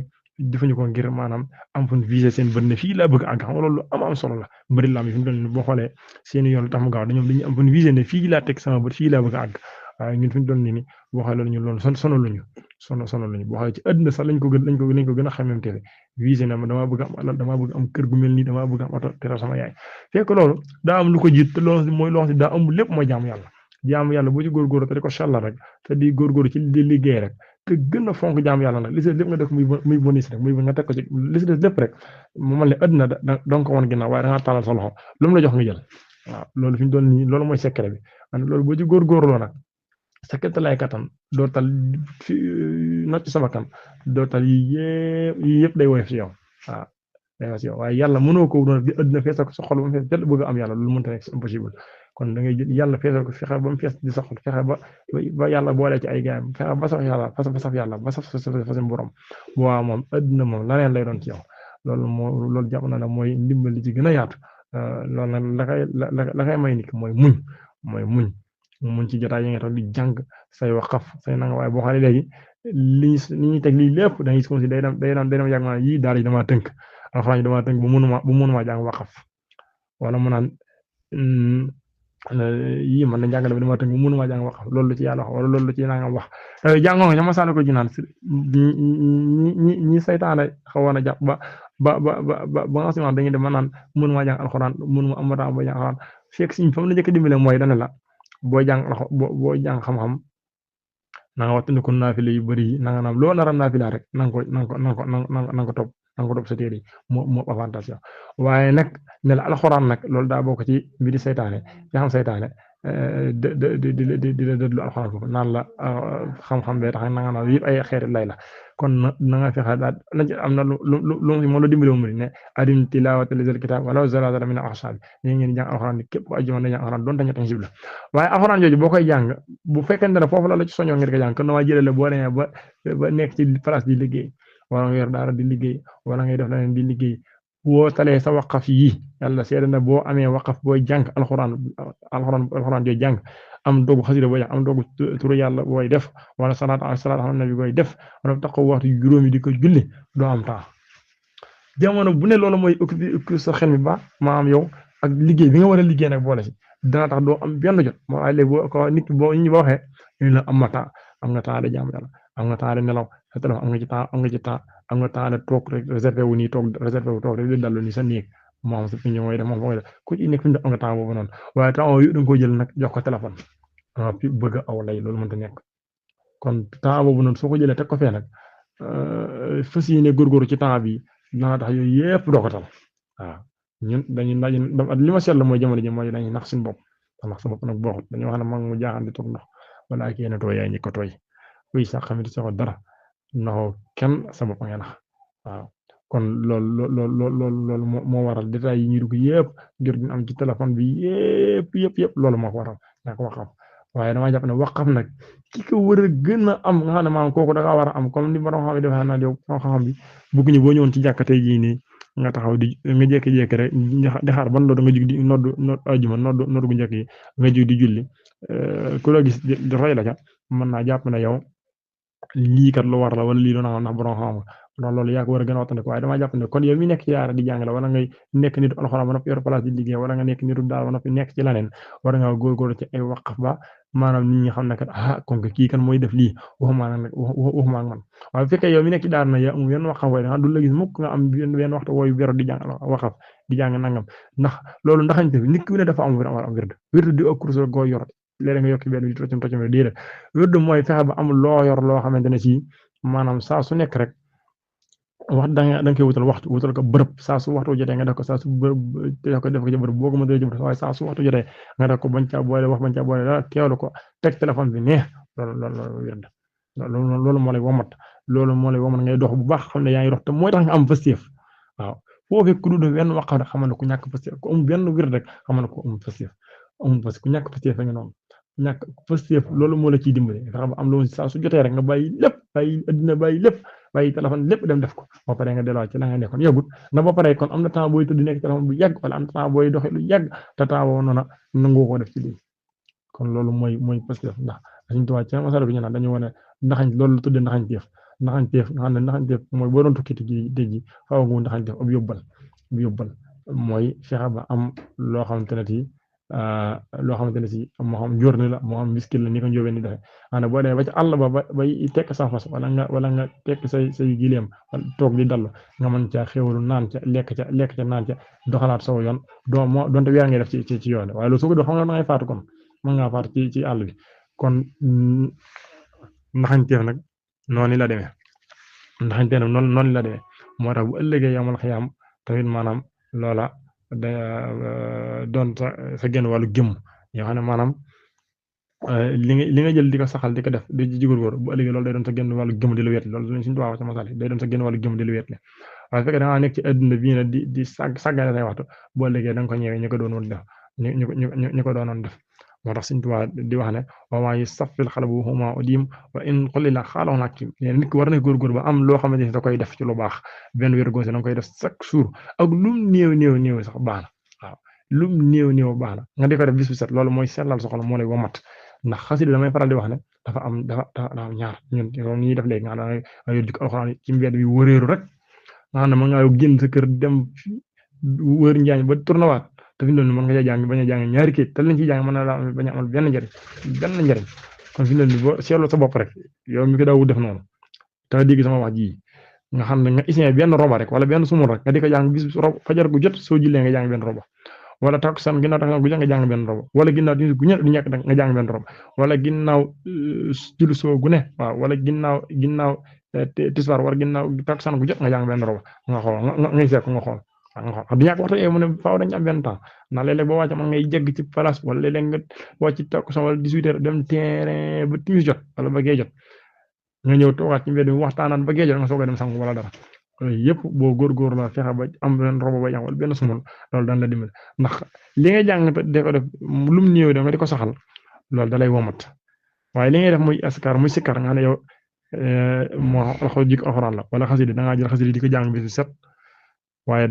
defuñu ko ngir maanaam am fu ñu visé seen bët ne fii laa bëgg àgg xam nga loolu am solo la mbëri lam yi fi mu doon boo xoolee seen yoon tax mu gaaw dañoom dañuy am fu ñu visé ne fii laa teg sama bët fii laa bëgg àgg waaye ñun fi ñu doon nii ni boo xoolee loolu ñun loolu sonaluñu boo xoolee ci àddina sax lañ ko gën a xamante ne visé na ma damaa bëgg am alal damaa bëgg am kër gu mel nii damaa bëgg am oto teral sama yaay fekk loolu daa am lu ko jiit te loolu mooy loo xam ne daa am lépp mooy jaamu yàlla boo ci góorgóorlu te di ko sàllal rek te di góorgóorlu ci di liggéey rek te gën a fonk jaamu yàlla nag li si lépp nga def muy bonus rek muy nga teg ko ci li si des lépp rek mu mel ne àddina da ko woon ginnaaw waaye da ngaa tàllal sa loxo lu mu la jox nga jël waaw loolu fi ñu doon nii loolu mooy secret bi man loolu boo ci góorgóorloo nag sa kéemtalaay kattan doo tal fi nocc sa bakkan doo tal yii yëpp day woyof si yow waaw day woyof si yow waaye yàlla mënoo ko doon di àddina feesal ko sa xol ba mu fees del bëgg am yàlla loolu mënta nekk c'est impossible kon da ngay jël yàlla feesal ko fexe ba mu fees di sa xol fexe ba yàlla boole ci ay gaayam fexe ba saf yàlla ba saf seen borom bu waa moom àddina moom laneen lay doon ci yow loolu jàpp na ne mooy ndimbal li ci gën a yaatu loolu nag la kay may nit ki mooy muñ ci jotaay yi nga tax di jàng say waqaf say nanga waaye boo xoolee léegi li ñuy teg lii lépp da ngay gis day dem yàgg maanaam yii daal yi damaa tënk alxuraan yi damaa tënk bu mënuma jàng waqaf wala mu naan yii man na jàngale bi damaa tënk bu mënuma jàng waqaf loolu la ci yàlla wax wala loolu la ci nangam wax jàngoo nga ñama sànni ko ci naan ñi saytaane xawoon a jàpp ba nga xam dañuy dem ma naan mënuma jàng alxuraan mënuma am temps ba jàng alxuraan fekk siñ fa mu la njëkk a dimbale mooy dana la boo jàng xam-xam na nga wattandiku naafile yu bëri yi na nga naam loo nar a naafila rek na nga ko topp sa téere yi moo avantage waaye nag ne la alxuraan nag loolu daa bokk ci mbiri saytaane yaa xam saytaane di la dëdlu alxuraan foofu naan la xam-xam bee tax na nga naan yëpp ay xeeti lay la kon na nga fexe daal am na lu moo la dimbale mu ne adim tilawata lizal kitab wala zalazala min al-ahsab ñu ngeen jàng alxuraan ni képp ko ajuma na jàng alxuraan doon tañu tañ sibla waaye alxuraan jooju boo koy jàng bu fekkente ne foofu la ci soñoo ngir ko jàng kon dama jëlee la boo demee ba nekk ci place di liggéey wala nga yor daara di liggéey wala ngay def leneen di liggéey boo talee sa waqaf yi yàlla seede na boo amee waqaf booy jàng alxuraan jooy jàng am doogu xasida booy jàng am doogu turu yàlla booy def wala salaat ala nabi booy def wala taxaw waxtu juróomi di ko julli doo am temps jamono bu ne loolu mooy occupé sa xel mi ba maanaam yow ak liggéey bi nga war a liggéey nag boole si dana tax doo am benn jot moo ay léegi boo ko nit ki boo ñu waxee ñu la am nga temps de jaamu yàlla am nga temps de nelaw sa téléphone am nga temps de toog rek réservé wu toog rek di dallu ni sa néeg moom sa fi ñu mooy def moom mooy def ku ci nekk fi am nga temps boobu noonu waaye temps yooyu da nga ko jël nag jox ko téléphone fi bëgg a aw lay loolu mënta nekk kon temps boobu noonu soo ko jëlee teg ko fee nag fas yéene góorgóorlu ci temps bi dana tax yooyu yëpp doo ko tal waaw ñun dañuy li ma seetlu mooy jamono ji mooy dañuy nax suñu bopp ndax sa bopp nag booxut dañuy wax ne mag mu jaaxal di toog ndox wala ak yenn tooy yaay ñi ko tooy kuy sax xamit soxo dara naxoo kenn sa bopp nga nax waaw kon loolu moo waral détails yi ñuy dugg yëpp ngir ñu am ci téléphone bi yëpp loolu moo ko waral naa ko waxam waaye dama jàpp ne waqaf nag ki ko war a gën a am nga xam ne maanaam kooku da ngaa war a am comme ni borom xam ne dafa naa yow xam-xam bi bëgguñu boo ñëwoon ci jàkka tey jii nii nga taxaw nga jékki-jékki rek di xaar ban loolu nga jug di nodd ajuma nodd gu njëkk yi nga jug di julli ku la gis di roy la ca mën naa jàpp ne yow lii kat lu war la wala lii doon ndax borom xam nga loolu yaa ko war a gën a waxtaanee waaye damaa jàpp ne kon yow mi nekk ci yaara di jàngale wala ngay nekk nitu alxuraan ba noppi yor place di liggéey wala nga nekk nitu daal ba noppi nekk ci leneen war nga góorgóorlu ci ay waqaf ba maanaam nit ñi xam ne kat kon kii kan mooy def lii waxuma ak man waaye bu fekkee yow mi nekk ci daara na yaa am benn waqaf wooy du la gis mukk nga am benn waxtu wooyu bero di jàng waqaf di jàng nangam ndax loolu ndaxañte fi nit ki ne dafa am wird di kurus goo yor léeg nga yokki benn di tocum déedéet wird mooy fexe ba am loo yor loo xamante ne ci maanaam saa su nekk rek wax da nga koy wutal ko bërëb saa su waxtu jotee nga def ko saa su def ko ci bërëb boo ko mën a jëm waaye saa su waxtu jotee nga def ko bañ caa boole dara teewlu ko teg téléphone bi ne loolu wird loolu moo lay womat ngay dox bu baax xam ne yaa ngi dox te mooy tax nga am pëstéef waaw foo fekk ku dul benn wax rek xam ne ku ñàkk pëstéef ku am benn wird rek xam ne ku am pëstéef ku ñàkk pëstéef nga noonu ñàkk pëstéef loolu moo la ciy dimbali fexe ba am loolu saa su jotee rek nga bàyyi lépp bàyyi addina bàyyi téléphone lépp dem def ko ba pare nga delluwaat ci la nga nekkoon yàggut na ba pare kon am na temps booy tëdd nekk téléphone bu yàgg wala am na temps booy doxee lu yàgg te temps boobu noonu nangoo ko def ci lii kon loolu mooy pëstéef ndax suñu tubaab ci masala bi ñu naan dañu wane loolu la tuddee naxañteef nga xam ne naxañteef mooy boo doon tukki ji faaw nga naxañteef ab yóbbal mooy fexe ba am loo xamante ne loo xamante ne si moo xam journée la moo xam miskil la ni ko njóobeen ni defee maanaam boo demee ba ci àll ba bay tekk sa fas wala nga tekk say gileem wala toog di dallu nga mën caa xéwalu naan ca lekk ca naan ca doxalaat saw yoon donte weer ngay def ci yoon waaye loolu soo ko def xam nga da ngay faatu kon mën ngaa faatu ci àll bi kon naxañteef nag noonu la demee naxañteef nag noonu la demee moo tax bu ëllëgee yamal xiyaam tamit maanaam loola da doon sa genn wàllu gëm yoo xam ne maanaam li nga jël di ko saxal di ko def di ci góorgóor bu ëllëgee loolu day doon sa genn wàllu gëm di lu wéet loolu suñu tubaab sama sali day doon sa genn wàllu gëm di lu wéet waaye fekkee da ngaa nekk ci adduna bii nag di sàggane say waxtu bu ëllëgee da nga ko ñëwee ñu ko doonoon def ñu ko doonoon def moo tax suñu tubaab di wax ne wa maa yusaffil qalbu huma udim wa in qulila xaalaw nak ci nit ki war na góorgóor ba am loo xamante ni da koy def ci lu baax benn wér goose da nga koy def chaque jour ak lum néew sax baax na waaw lum néew baax na nga di ko def bis bu set loolu mooy sellal soxla moo lay womat ndax xasida damay faral di wax ne dafa am ñaar ñun ñi def léegi nga xam ne nga yor jikko alxuraan ci mbedd bi wëreeru rek nga xam ne ma ngaa génn sa kër dem wër njaañ ba tournawaat te fi mu doon mën nga jàng bañ a jàng ñaari kayit te lañ ciy jàng mën na la bañ a amal benn njëriñ kon fi mu doon boo seetloo sa bopp rek yow mi ko daawul def noonu te dégg sama wax ji nga xam ne nga isee benn roba rek wala benn sumul rek nga di ko jàng bis fajar gu jot soo jullee nga jàng benn roba wala takkusaan ginnaaw takkusaan gu jot nga jàng benn roba wala ginnaaw timis gu ñett du ñàkk nga jàng benn roba wala ginnaaw julli soo gu ne waaw wala ginnaaw tisbaar wala ginnaaw takkusaan gu jot nga jàng benn roba nga xool ngay seet nga xool du ñàkk waxtu mu ne faaw dañu am benn temps ndax léeg-léeg boo wàcc man ngay jégg ci place wala léeg-léeg nga wàcc ci takkusaan wala 18h dem terrain ba timis jot wala ba gee jot nga ñëw toogaat ci mbedd mi waxtaanaat ba gee jot nga soog a dem sangu wala dara yëpp boo góorgóor la fexe ba am benn robo ba jàng wala benn sumul loolu daan la dimbali ndax li ngay jàng de ko def lum néew de nga di ko saxal loolu da lay womat waaye li ngay def muy askar muy sikkar nga xam ne yow moo jikko alxuraan la wala xasida da ngaa jël xasida di ko jàng bis set waaye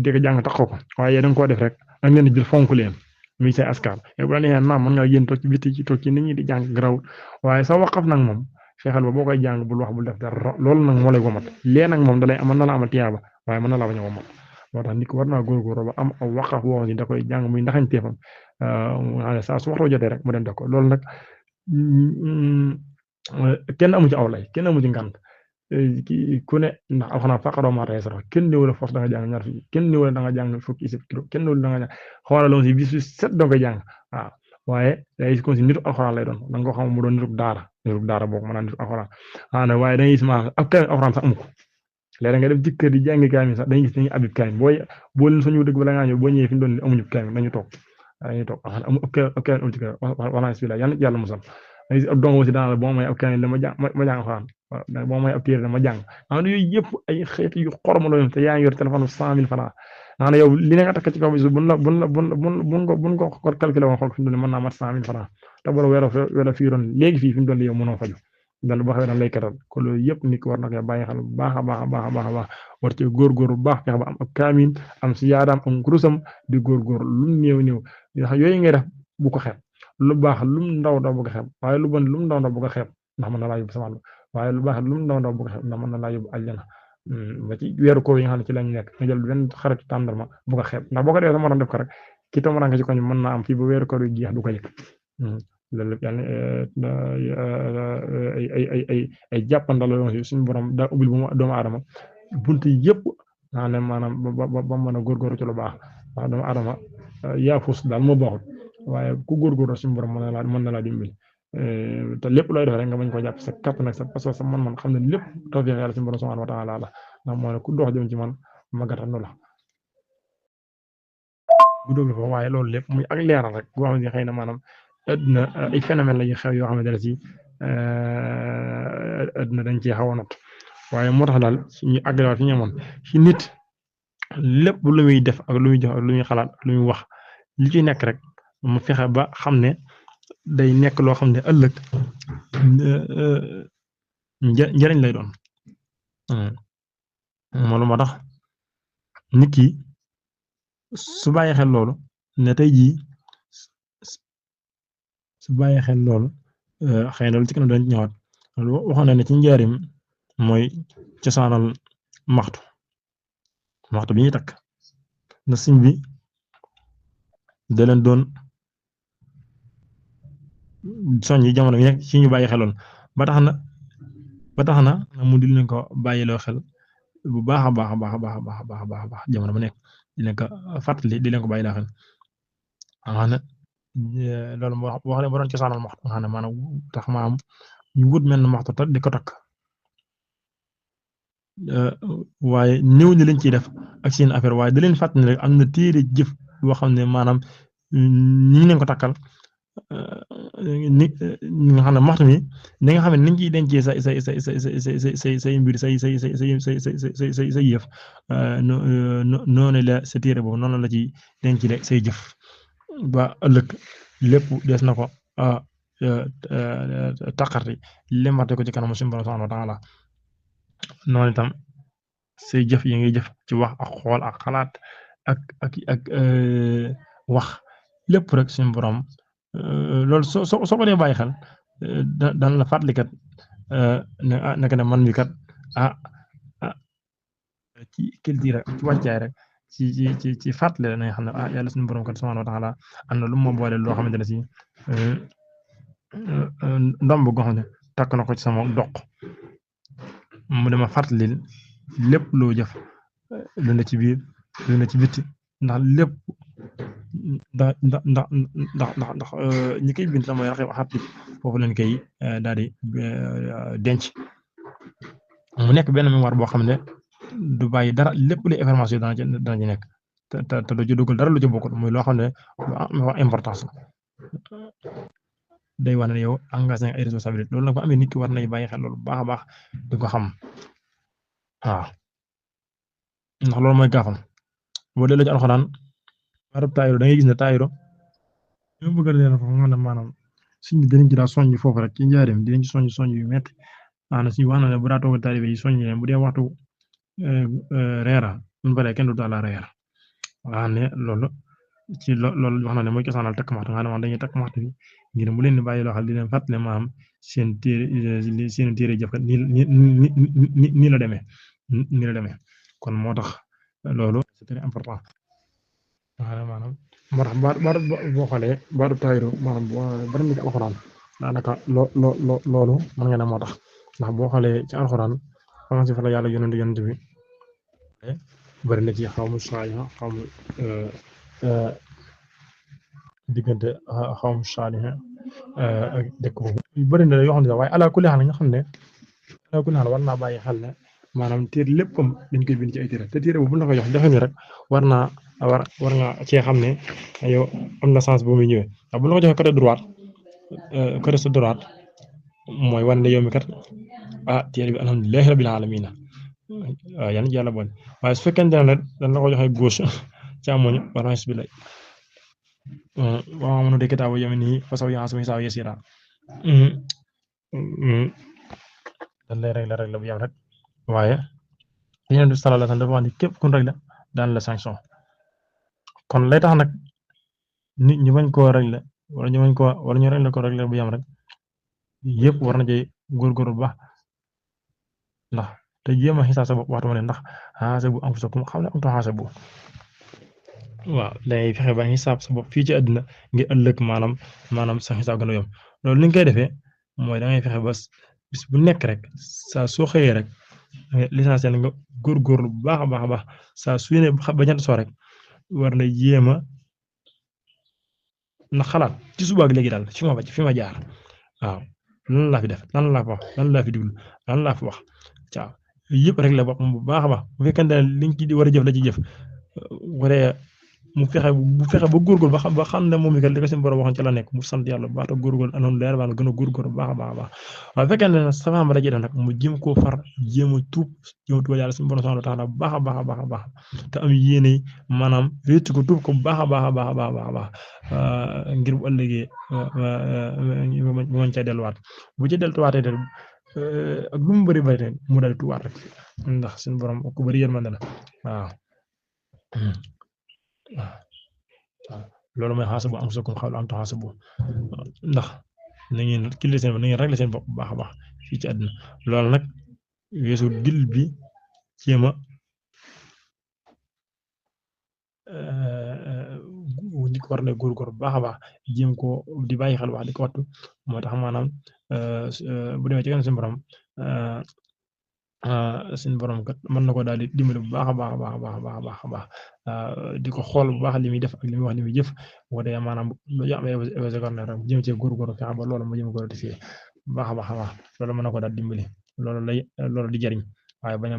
di ko jàng taxaw ko waaye da nga koo def rek da nga leen di jël fonk leen muy say askar yow bu la neexee naam mën ngaa génn toog ci biti ci toog ci nit ñi di jàng garaw waaye sa waqaf nag moom fexeel ba boo koy jàng bul wax bul def dara loolu nag moo lay womat lee nag moom dalay mën na la amal tiyaaba waaye mën na la bañ a womat moo tax nit ko war naa góorgóorlu ba am aw waqaf woo ni da koy jàng muy ndaxañteefam saa su waxtu jotee rek mu dem def ko loolu nag kenn amu ci aw lay kenn amu ci ngant ku ne ndax alxuraan faqaroo maa tayassara kenn néew la force da nga jàng ñaar fii kenn néew la da nga jàng fukki isib kilo kenn néew la da nga jàng xoolal loolu si bis bi set da nga koy jàng waaw waaye day ko si nitu alxuraan lay doon da nga ko xam mu doon nitu daara boobu mën naa nitu alxuraan waaye da ngay gis maanaam ab kaamil alxuraan sax amu ko léeg-léeg nga def ci kër di jàngi kaamil sax dañuy gis dañuy abib kaamil boo leen soñu dëgg bala ngaa ñëw boo ñëwee fi mu doon amuñu kaamil dañu toog amu ab kaamil amu ci kër wala bismillah yàlla musal ab dong aussi daanaka boo may ab kaamil dama jàng alxuraan boo may ab téere dama jàng xam ne yooyu yëpp ay xeeti yu xorom la te yaa ngi yor téléphone 100 000 francs xam ne yow li nga takk ci kaw bi buñ ko calculé woon xool fi mu doon mën naa mat 100 000 francs te bala weer a fiiroon léegi fii fi mu doon yow mënoo faju dal boo xamee dañ lay keral ko loolu yëpp nit ki war na koy bàyyi xel bu baax a baax war ci góorgóor bu baax fexe ba am ak kaamil am si yaadaam am kurusam di góorgóor lu néew yooyu ngay def bu ko xeeb lu baax lum ndaw bu ko xeeb waaye lu bon lum ndaw bu ko xeeb ndax mën na laa yóbbu sama waaye lu baax lum ndaw bu ko xeeb ndax mën na laa yóbbu aljana ba ci weeru koor yi nga xam ne ci lañ nekk nga jël benn xaritu tàndarma bu ko xeeb ndax boo ko defee sama def ko rek ki toomaranke ci koñ mën naa am fii ba weeru koor yi jeex du ko yëg loolu yàlla ay jàppandal la suñu borom daa ubbil bu doomu aadama buntu yëpp nga ne maanaam ba mën a góorgóorlu ci lu baax ndax doomu aadama yaafus daal moo baaxul waaye ku góorgóorlu suñu borom mën na laa dimbali te lépp looy def rek nga bañ ko jàpp sa kàttan ak sa parce que sa man xam ne lépp tawfiix yàlla suñu borom subhaanahu wa taala la ndax moo ne ku dox jëm ci man ma gàttandu la bu dóog la fa waaye loolu lépp muy ak leeral rek boo xam ne xëy na maanaam adduna ay phénomène la yu xew yoo xamante ne si adduna dañ cee xaw a not waaye moo tax daal suñu àggalewaat fi ñu amoon ci nit lépp lu muy def ak lu muy jox ak lu muy xalaat ak lu muy wax li ci nekk rek mu fexe ba xam ne day nekk loo xam ne ëllëg njëriñ lay doon moom moo tax nit ki su bàyyi xel loolu ne tey jii su bàyyi xel loolu xëy na lu ci kanam dañ ñëwaat waxoon na ne ci njaarim mooy cosaanal maxtu bi ñuy takk na siñ bi da leen doon soññi jamono bi nekk ci ñu bàyyi xeloon ba tax na mu di leen ko bàyyiloo xel bu baax a baax a baax a baax a baax a baax a baax jamono bu nekk di leen ko fàttali di leen ko bàyyiloo xel xam ne loolu moo wax ne ba doon cosaanal maxtu nga xam ne maanaam tax maanaam ñu wut mel ne maxtu ta di ko takk waaye néew ni lañ ciy def ak seen affaire waaye da leen fàttali rek am na téere jëf boo xam ne maanaam ñi leen ko takkal ni nga xam ne maxtu mi ni nga xam ne niñ ciy dencee say mbir say yëf noonu la sa téere boobu noonu la ci denc say jëf ba ëllëg lépp des na ko taqarti lembate ko ci kanam suñu borom subhanahu wa taala noonu itam say jëf yi ngay jëf ci wax ak xool ak xalaat ak wax lépp rek suñu borom loolu soo ko dee bàyyi xel daan la fàttalikat naka ne man mi kat ci culture rek ci wàccaay rek ci fàttali la nga xam ne yàlla suñu borom kat subhanahu wa taala am na lu ma boole loo xamante ne si ndomb goo xam ne takk na ko ci sama doq mu dama fàttali lépp loo jëf lu ne ci biir lu ne ci bitti ndax lépp ndax ñi koy bind mooy raxi xatit foofu leen koy daal di denc mu nekk benn mémoire boo xam ne du bàyyi dara lépp lu information dana ci nekk te du ci dugal dara lu ci bokkul muy loo xam ne lu am importance la day wane ne yow engagé ay responsabilité loolu nag bu amee nit ki war nay bàyyi xel loolu baax a baax di ko xam waaw ndax loolu mooy gaafam boo delloo ci alxuraan barab taayiro da ngay gis ne taayiro ñoo bëgg a leen ko xam ne maanaam suñu dinañ ci daa soññ foofu rek ci njaareem dinañ ci soññ yu métti maanaam suñu wax na ne bu daa toog taalibe yi soññ leen bu dee waxtu reera buñ paree kenn du daal reer wax ne loolu ci loolu wax na ne mooy cosaanal takk maxtu nga xam ne dañuy takk maxtu bi ngir mu leen di bàyyi loo xam di leen fàttali maanaam seen téere jëf kat nii la demee nii la demee kon moo tax loolu c'est très important maanaam moo tax boo xoolee baatu tayru maanaam bari na ci alxuraan daanaka loolu mën nga ne moo tax ndax boo xoolee ci alxuraan xam nga si fa la yàlla yonent bi bari na ci xaw ma saaliha xaw ma diggante xaw ma saaliha ak dëkk boobu bari na yoo xam ne sax waaye ala kulli xaal nga xam ne ala kulli xaal war naa bàyyi xel ne maanaam téere léppam dañ koy bind ci ay téere te téere boobu bu la ko jox defe ni rek war nga cee xam ne yow am na sens bu muy ñëwee ndax bu la ko joxee côté sa droite mooy wane ne yow mi kat téere bi alhamdulilahi rabbil alamin waaw yan yàlla boole waaye su fekkente ne dañ la ko joxee gauche càmmoñ war na bismillah waaw mënu de kitaabu yaminihi fa sawfa yuhaasabu hisaaban yasiira dañ lay régler bu yam rek waaye Yonent bi sallallahu alayhi wa sallam dafa wax ni képp ku régler daan la sanction kon lay tax nag nit ñi bañ koo régler wala ñu régler ko régler bu yam rek yëpp war na cee góorgóorlu bu baax ndax te jéem a xisaab sa bopp waxtu ma ne ndax haasabu anfusakum qabla an tuhaasabu waaw dangay fexe ba xisaab sa bopp fii ci àddina ngir ëllëg maanaam sa xisaab gën a yomb loolu ni nga koy defee mooy da ngay fexe ba bis bu nekk rek saa soo xëyee rek l'essentiel nga góorgóorlu bu baax a baax a baax saa su yéene ba ñett soo rek war na jéem a na xalaat ci suba ak léegi daal fi ma jaar waaw lan laa fi def lan laa fi wax lan laa fi diglu lan laa fi wax waaw yëpp rek la boppam bu baax a baax bu fekkente ne liñ ci war a jëf la ci jëf waree mu fexe ba góorgóorlu ba xam ne moom itam li ko seen borom waxoon ci la nekk mu sant yàlla bu baax te góorgóorlu anoon leer baax na gën a góorgóorlu bu baax a baax a baax waaye fekkente ne safaan ba dajee def nag mu jéem koo far jéem a tuub yàlla suñu borom subhanahu wa taala bu baax a baax a baax a baax te am yéene maanaam réccu ko tuub ko bu baax a baax a baax a baax a baax ngir bu ëllëgee bu mën cay delluwaat bu ci delluwaatee te ak lu mu bëri bëri mu dal tuwaat rek ndax suñu borom ku bëri yërmande la waaw loolu mooy xaasabu anfusakum qabla an tuhaasabu ndax na ngeen killi seen bopp na ngeen régler seen bopp bu baax a baax fii ci àdduna loolu nag weesu dil bi jéem a ko war na góorgóor bu baax a baax jéem ko di bàyyi xel wax di ko wattu moo tax maanaam bu demee ci kanam suñu borom kat mën na ko daal di dimbali bu baax a baax a baax a baax a baax a baax di ko xool bu baax li muy def ak li muy wax li muy jëf boo dee maanaam lu ñu am effet secondaire rek jëm cee góorgóor fexe ba loolu mu jëm ko rectifier bu baax a baax a baax loolu mën na ko daal dimbali loolu di jariñ waaye bañ a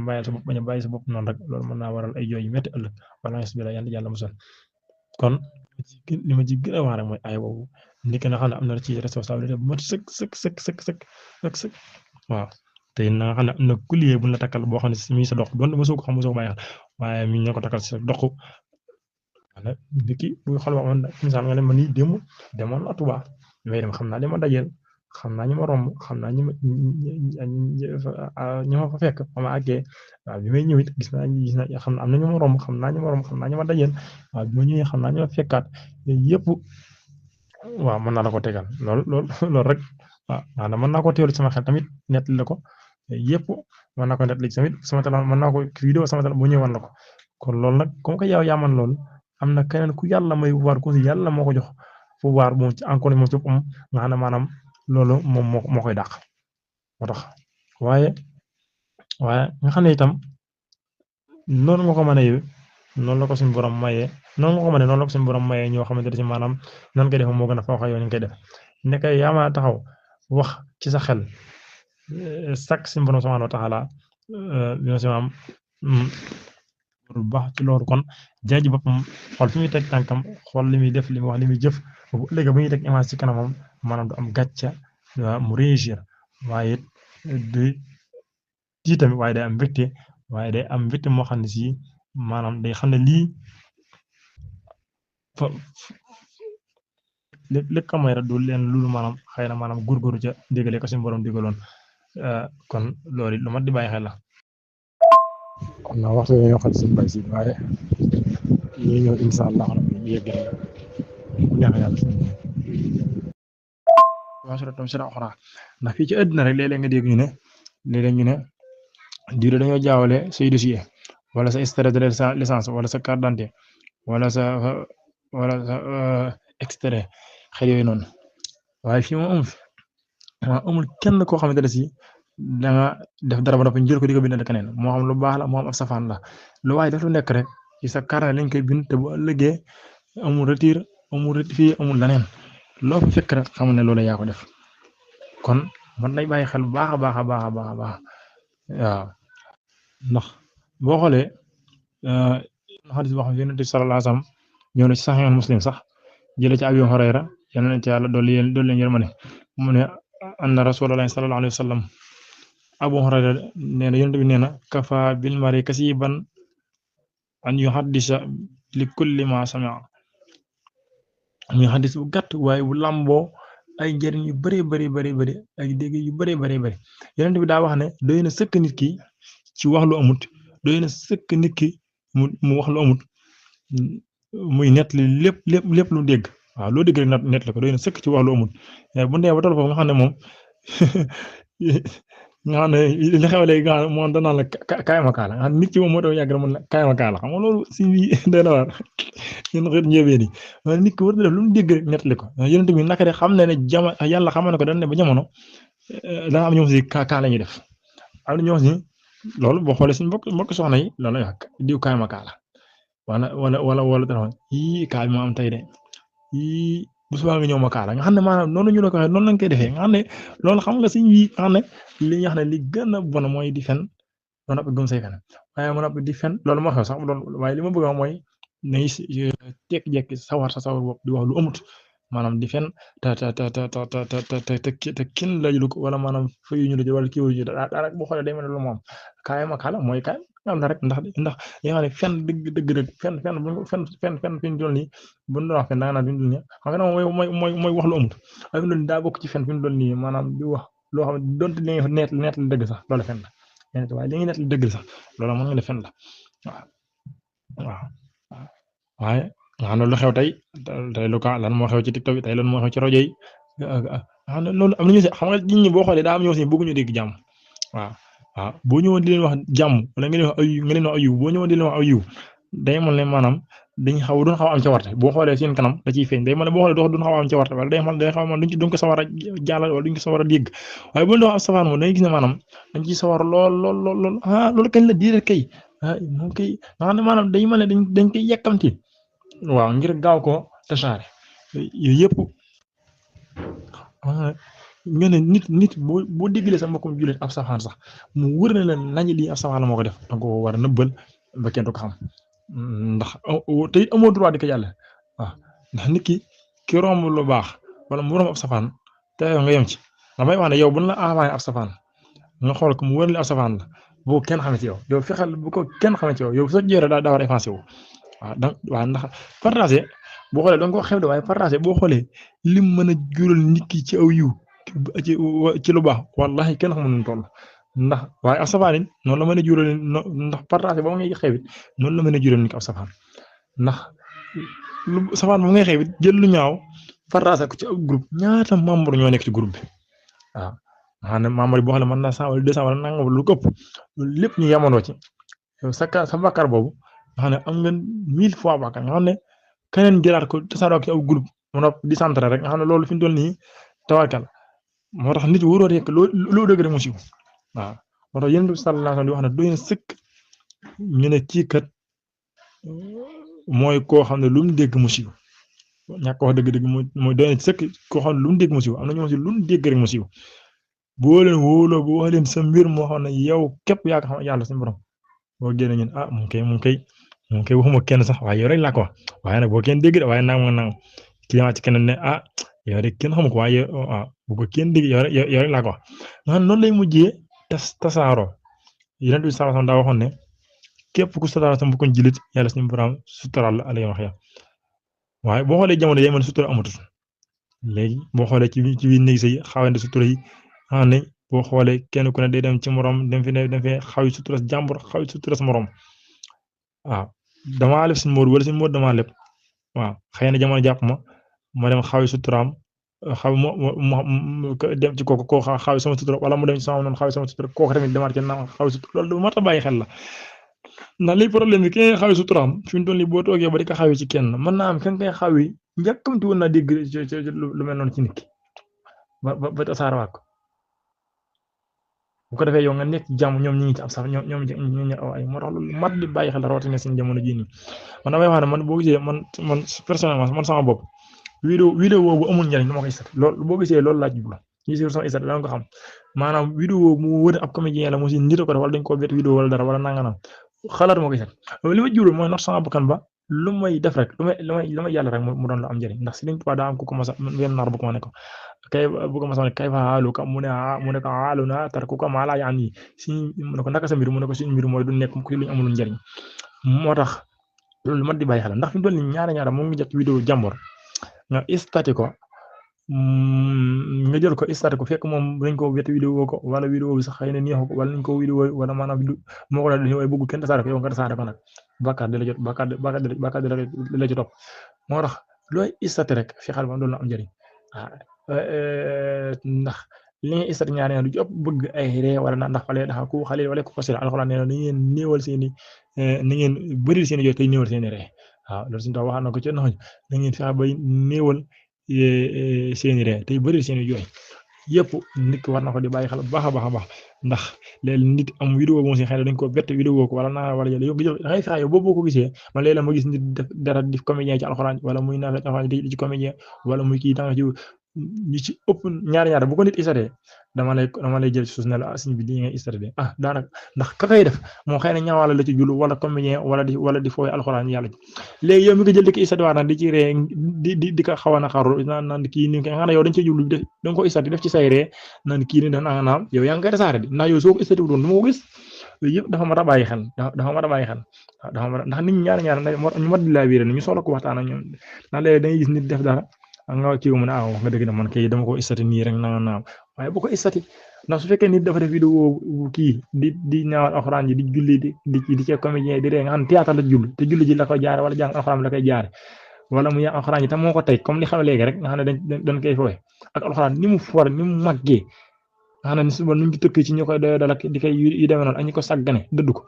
bàyyi sa bopp noonu rek loolu mën naa waral ay jooy yu métti ëllëg wala nga subila yàlla musal kon li ma ci gën a wax rek mooy ay boobu nit ki nga xam ne am na ci responsabilité bu mat sëkk waaw te na nga xam ne am na kulier bu la takkal boo xam ne si mi sa dox doon mosoo ko xam mosoo ko bàyyi xel waaye mi ñoo ko takkal si sa dox wala nit ki bu xool wax man misaal nga ne ma nii demoon na Tuubaa may dem xam naa li ma dajeel xam naa ñi ma romb xam naa ñi ma fa fekk ba ma àggee waaw bi may ñëw it gis naa xam na am na ñu ma romb xam naa ñi ma dajeel waaw bi ma ñëwee xam naa ñi ma fekkaat yëpp waaw mën naa la ko tegal loolu rek waaw maanaam mën naa ko teewlu sama xel tamit nettali la ko yëpp mën naa ko nettali tamit sama téléphone mën naa ko vidéo sama téléphone bu ñëwoon la ko kon loolu nag comme que yow yaa man loolu am na keneen ku yàlla may pouvoir ku yàlla moo ko jox pouvoir bu ci encore moom ci am nga xam ne maanaam loolu moom moo koy dàq moo tax waaye nga xam ne itam noonu nga ko mën a yëwee noonu la ko suñu borom mayee noonu nga ko mën a noonu la ko suñu borom mayee ñoo xamante ne ci maanaam nan koy def moo gën a faaw yow ni nga koy def ne kay yaa ma taxaw wax ci sa xel sak suñu borom subhanahu wa taala ñoo si maam bu baax ci loolu kon jaaji boppam xool fi muy teg tànkam xool li muy def li muy wax li muy jëf bu ëllëgee bu ñuy teg image ci kanamam maanaam du am gàcca mu réussir waaye it du tii tamit waaye day am mbégte moo xam ne si maanaam day xam ne lii fa lépp ka may rek du leen loolu maanaam xëy na maanaam góorgóorlu ca dégale ko suñu borom digaloon kon loolu lu mat di bàyyi xel la. kon nag waxtu bi ñoo xam si mbay si waaye ñu ñëw incha allah ñu yegg bu neex yàlla wasalaatu si la ndax fii ci àddina rek léeg-léeg nga dégg ñu ne diw dañoo jaawale say dossier wala sa extrait de licence wala sa carte d'identité wala sa extrait xel yooyu noonu waaye fii moom amul kenn koo xamante ne si da nga def dara ba noppi jël ko di ko bindal keneen moo xam lu baax la moo xam ab safaan la lu waaye def lu nekk rek ci sa carnet lañ koy bind te bu ëllëgee amul retire amul rectifié amul leneen loo fa fekk rek xam ne loolu yaa ko def kon man lay bàyyi xel bu baax a baax a baax a baax a baax waaw ndax boo xoolee xadis boo xam ne Yonent bi sallallahu alayhi wa sallam ñëw na ci Sahih Muslim sax jëlee ci Abi Hurayra yal na ci yàlla dolli leen yërmande mu ne anna Rasulullahi sallallahu alayhi wa sallam Abu Hurayra nee na Yonent bi nee na kafa bil mari kasiban an yuhaddisa li kulli ma sami'a muy xadis bu gàtt waaye bu lamboo ay njëriñ yu bëri ay dégg yu bëri Yonent bi daa wax ne doy na sëkk nit ki ci wax lu amut doy na sëkk nit ki mu wax lu amut muy nettali lépp lu dégg waaw loo dégg rek nettali ko doy na sëkk ci wax lu amut bu ndee ba toll foofu nga xam ne moom nga xam ne li xew léegi nga xam ne moom danaa la kaay ma kaala nga xam nit ki moom moo tax yàgg na mën la kaay ma kaala xam nga loolu si doy na waar ñun xeet njëbeen yi nit ki war na def lu mu dégg rek nettali ko Yonent bi naka de xam ne jamono yàlla xamal na ko dañ ne ba jamono dana am ñoo si kaa la ñuy def am na ñoo si loolu boo xoolee suñu mbokk soxna yi loolu la diw kaay ma kaala wala téléphone yii kaay ma am tey de yii bu subaa nga ñëw ma kaala nga xam ne maanaam noonu ñu la ko waxee noonu lañ koy defee nga xam ne loolu xam nga suñ yi nga xam ne li ñu wax ne li gën a bon mooy di fen ba noppi gëm say fen waaye ba noppi di fen loolu moo xew sax loolu waaye li ma bëgg a wax mooy nañ tekki-jekki sawar bopp di wax lu amut maanaam di fen te kenn lajulu ko wala maanaam fayu ñu la wala kii wuñu daa rek boo xoolee day mel ne lu moom kaay ma kaala mooy kaay am na rek ndax li nga xam ne fen dëgg rek fen fi ñu doon nii bu ñu doon wax fen da nga naan fi ñu doon nii xam nga mooy wax lu amut waaye fi ñu doon daa bokk ci fen fi ñu doon nii maanaam di wax loo xam ne donte li nga neet la dëgg sax loolu fen la waaye li nga neet la dëgg sax loolu mën nga ne fen la waaw waaye nga xam ne lu xew tey lu ka lan moo xew ci TikTok bi tey lan moo xew ci rajo yi xam ne loolu am na ñu si xam nga nit ñi boo xoolee daa am ñoo si bëgguñu dégg jàmm waaw boo ñëwoon di leen wax jàmm wala nga leen wax ayu boo ñëwoon di leen wax ayu day mel ne maanaam dañ doon xaw a am ca warte boo xoolee seen kanam da ciy feeñ day mel ne boo xoolee doon xaw a am ca warte wala day xaw a duñ ko sawar a jàllale wala duñ ko sawar a dégg waaye bu ñu doon am safaan moom dañuy gis ne maanaam dañ ciy sawar lool loolu kañ la diire kay moom kay nga xam ne maanaam dañu mel ne dañ koy yàkkamti waaw ngir gaaw ko tasaare yooyu yëpp nga ne nit boo diggalee sa mbokkum jullit ab safaan sax mu wër na leen nañu lii ab safaan la moo ko def danga ko war a nëbbal ba kenn du ko xam ndax te it amoo droit di ko jàlle waaw ndax nit ki romb lu baax wala mu romb ab safaan te yow nga yem ci damay wax ne yow buñ la envoyé ab safaan nga xool ko mu wër li ab safaan la boo kenn xamee ci yow fexeel bu ko kenn xamee ci yow sa jëre daa war a effacé wu waaw ndax partagé boo xoolee danga ko xew de waaye partagé boo xoolee lim mën a jural nit ki ci aw yiw ci lu baax wallahi kenn xamul nu mu toll ndax waaye ab safaan it noonu la mën a jural ndax partagé ba ngay xewit noonu la mën a jural nit ki ab safaan ndax lu safaan ba ngay xewit jël lu ñaaw partagé ko ci ab groupe ñaata membre ñoo nekk ci groupe bi waaw nga xam ne membre yi boo xam ne mën na 100 wala 200 wala nangam lu këpp loolu lépp ñu yamandoo ci yow sa bàkkaar boobu nga xam ne am nga 1000 fois bàkkaar nga xam ne keneen jëlaat ko tasaaroo ci aw groupe mu di centre rek nga xam ne loolu fi mu toll nii tawakkal moo tax nit wóoroo rek loo dëgg rek mu siiw waaw moo tax yéen bi sallallahu alayhi wa sallam di wax ne doy na sëkk ñu ne kii kat mooy koo xam ne lu mu dégg mu siiw ñàkk wax dëgg-dëgg mooy doy na sëkk koo xam ne lu mu dégg mu siiw am na ñoo xam ne lu mu dégg rek mu siiw boo leen wóoloo boo wax leen sa mbir moo xam ne yow képp yaa ko xam yàlla suñu borom boo génne ñun moom kay waxuma kenn sax waaye yow rek laa ko wax waaye nag boo kenn dégg de waaye nangam client ci keneen ne yow rek kenn xamu ko waaye bu ko kenn dégg yow rek laa ko wax nga noonu lay mujjee tasaaroo Yonent bi sallallahu alayhi wa sallam daa waxoon ne képp ku suturaal sa mbokku jullit yàlla suñu borom suturaal la alayhi wa sallam waaye boo xoolee jamono yi man sutura amatul léegi boo xoolee ci biir néeg say xawante sutura yi xam ne boo xoolee kenn ku ne day dem ci morom dem fi xaw sutura jàmbur xaw sutura sa morom waaw damaa leb suñu móor wala suñu móor damaa leb waaw xëy na jamono jàpp ma dem xaw suturaam xaw ma dem ci kooku xaw sama sutura wala mu dem ci sama noonu xaw sama sutura kooku tamit demaat ci naan xaw sutura loolu du mat a bàyyi xel la ndax li problème bi kenn xaw suturaam fi mu toll nii boo toogee ba di ko xawee ci kenn mën naa am kenn kay xaw yi njëkkamti woon naa dégg lu mel noonu ci nit ki ba tasaarawaat ko bu ko defee yow nga nekk jàmm ñoom ñu ngi ci am sax ñoom ñu ay moo tax loolu mat di bàyyi xel rawatina seen jamono jii nii man damay wax ne man boo gisee man personnellement man sama bopp vidéo bu amul njariñ dama koy istat loolu boo gisee loolu laa jublu ñi sur sama istat da nga ko xam maanaam vidéo mu wër ab comédien la mu si nit ko def wala dañ ko bet vidéo wala dara wala nangam xalaat moo koy istat li ma jublu mooy nax sama bakkan ba lu may def rek lu may yàlla rek mu doon la am njariñ ndax si liñ tubaab daa am ku commencé wenn naar bu ko ma ne ko kay bu ko ma ne kay fa xaaluka mu ne ko xaaluna tarkuka maa laa yaani si mu ne ko naka sa mbir mu ne ko suñu mbir mooy du nekk ku luñ amul njariñ moo tax loolu mat di bàyyi xel ndax fi mu toll nii ñaara moo ngi jot vidéo jàmbur nga istati ko nga jël ko istati ko fekk moom dañ ko wet vidéo ko wala vidéo bi sax xëy na neexu ko wala nañ ko vidéo wala maanaam moo ko daal waaye bëgg kenn tasaare ko yow nga tasaare ko nag bàkkaar di la jot bàkkaar di la ci topp moo tax looy istati rek fexeel ba doon la am njëriñ ndax li nga istati ñaari du ci ëpp bëgg ay ree wala na ndax xale ku xale wala ku ko sel alxuraan nee na ngeen néewal seeni na ngeen bëril seeni jot tey néewal seeni ree waaw loolu suñu tax wax na ko ci naxuñ na ngeen fexe bay néewal seeni ree tey bëril seeni jooy yëpp nit ki war na ko di bàyyi xel bu baax a baax ndax léegi nit am vidéo moom si xëy na dañ ko bett vidéo ko wala naa wala yow da ngay fexe yow boo ko gisee man léeg-léeg ma gis nit def dara di comédien ci alxuraan wala muy naa alxuraan di ci comédien wala muy kii danga ci ñu ci ëpp ñaari bu ko nit isatee dama lay jël ci suuf ne la suñ bi di nga isatee de daanaka ndax ka koy def moom xëy na ñaawaale la ci jullu wala comédien wala di fooy alxuraan yàlla ci léegi yow mi ko jël di ko isatee waat nag di ci ree di ko xaw a naqaru naan kii ni nga xam ne yow dañ cee jublu da nga ko isatee def ci say ree naan kii ni def naa naam yow yaa ngi koy tasaare di ndax yow soo ko isatee wutoon du ma ko gis yooyu yëpp dafa mat a bàyyi xel ndax nit ñi ñaari ñu mat di laa wéere ñu soxla ko waxtaan ak ñoom ndax léegi dangay gis nit def dara nga kii mu ne wax nga dëgg na man kay dama ko istati nii rek naam waaye bu ko istati ndax su fekkee nit dafa def vidéo kii di ñaawal alxuraan ji di julli di ci comédien di ree nga xam ne théâtre la julli te julli ji la koy jaare wala jàng alxuraan la koy jaare wala mu yàq alxuraan ji te moo ko tey comme li xew léegi rek nga xam ne dañ koy fooy ak alxuraan ni mu for ni mu màggee xanaa ni suba nu ngi tëkk ci ñu koy doyoo dal ak di koy yu demee noonu ak ñi ko sàggane dëdd ko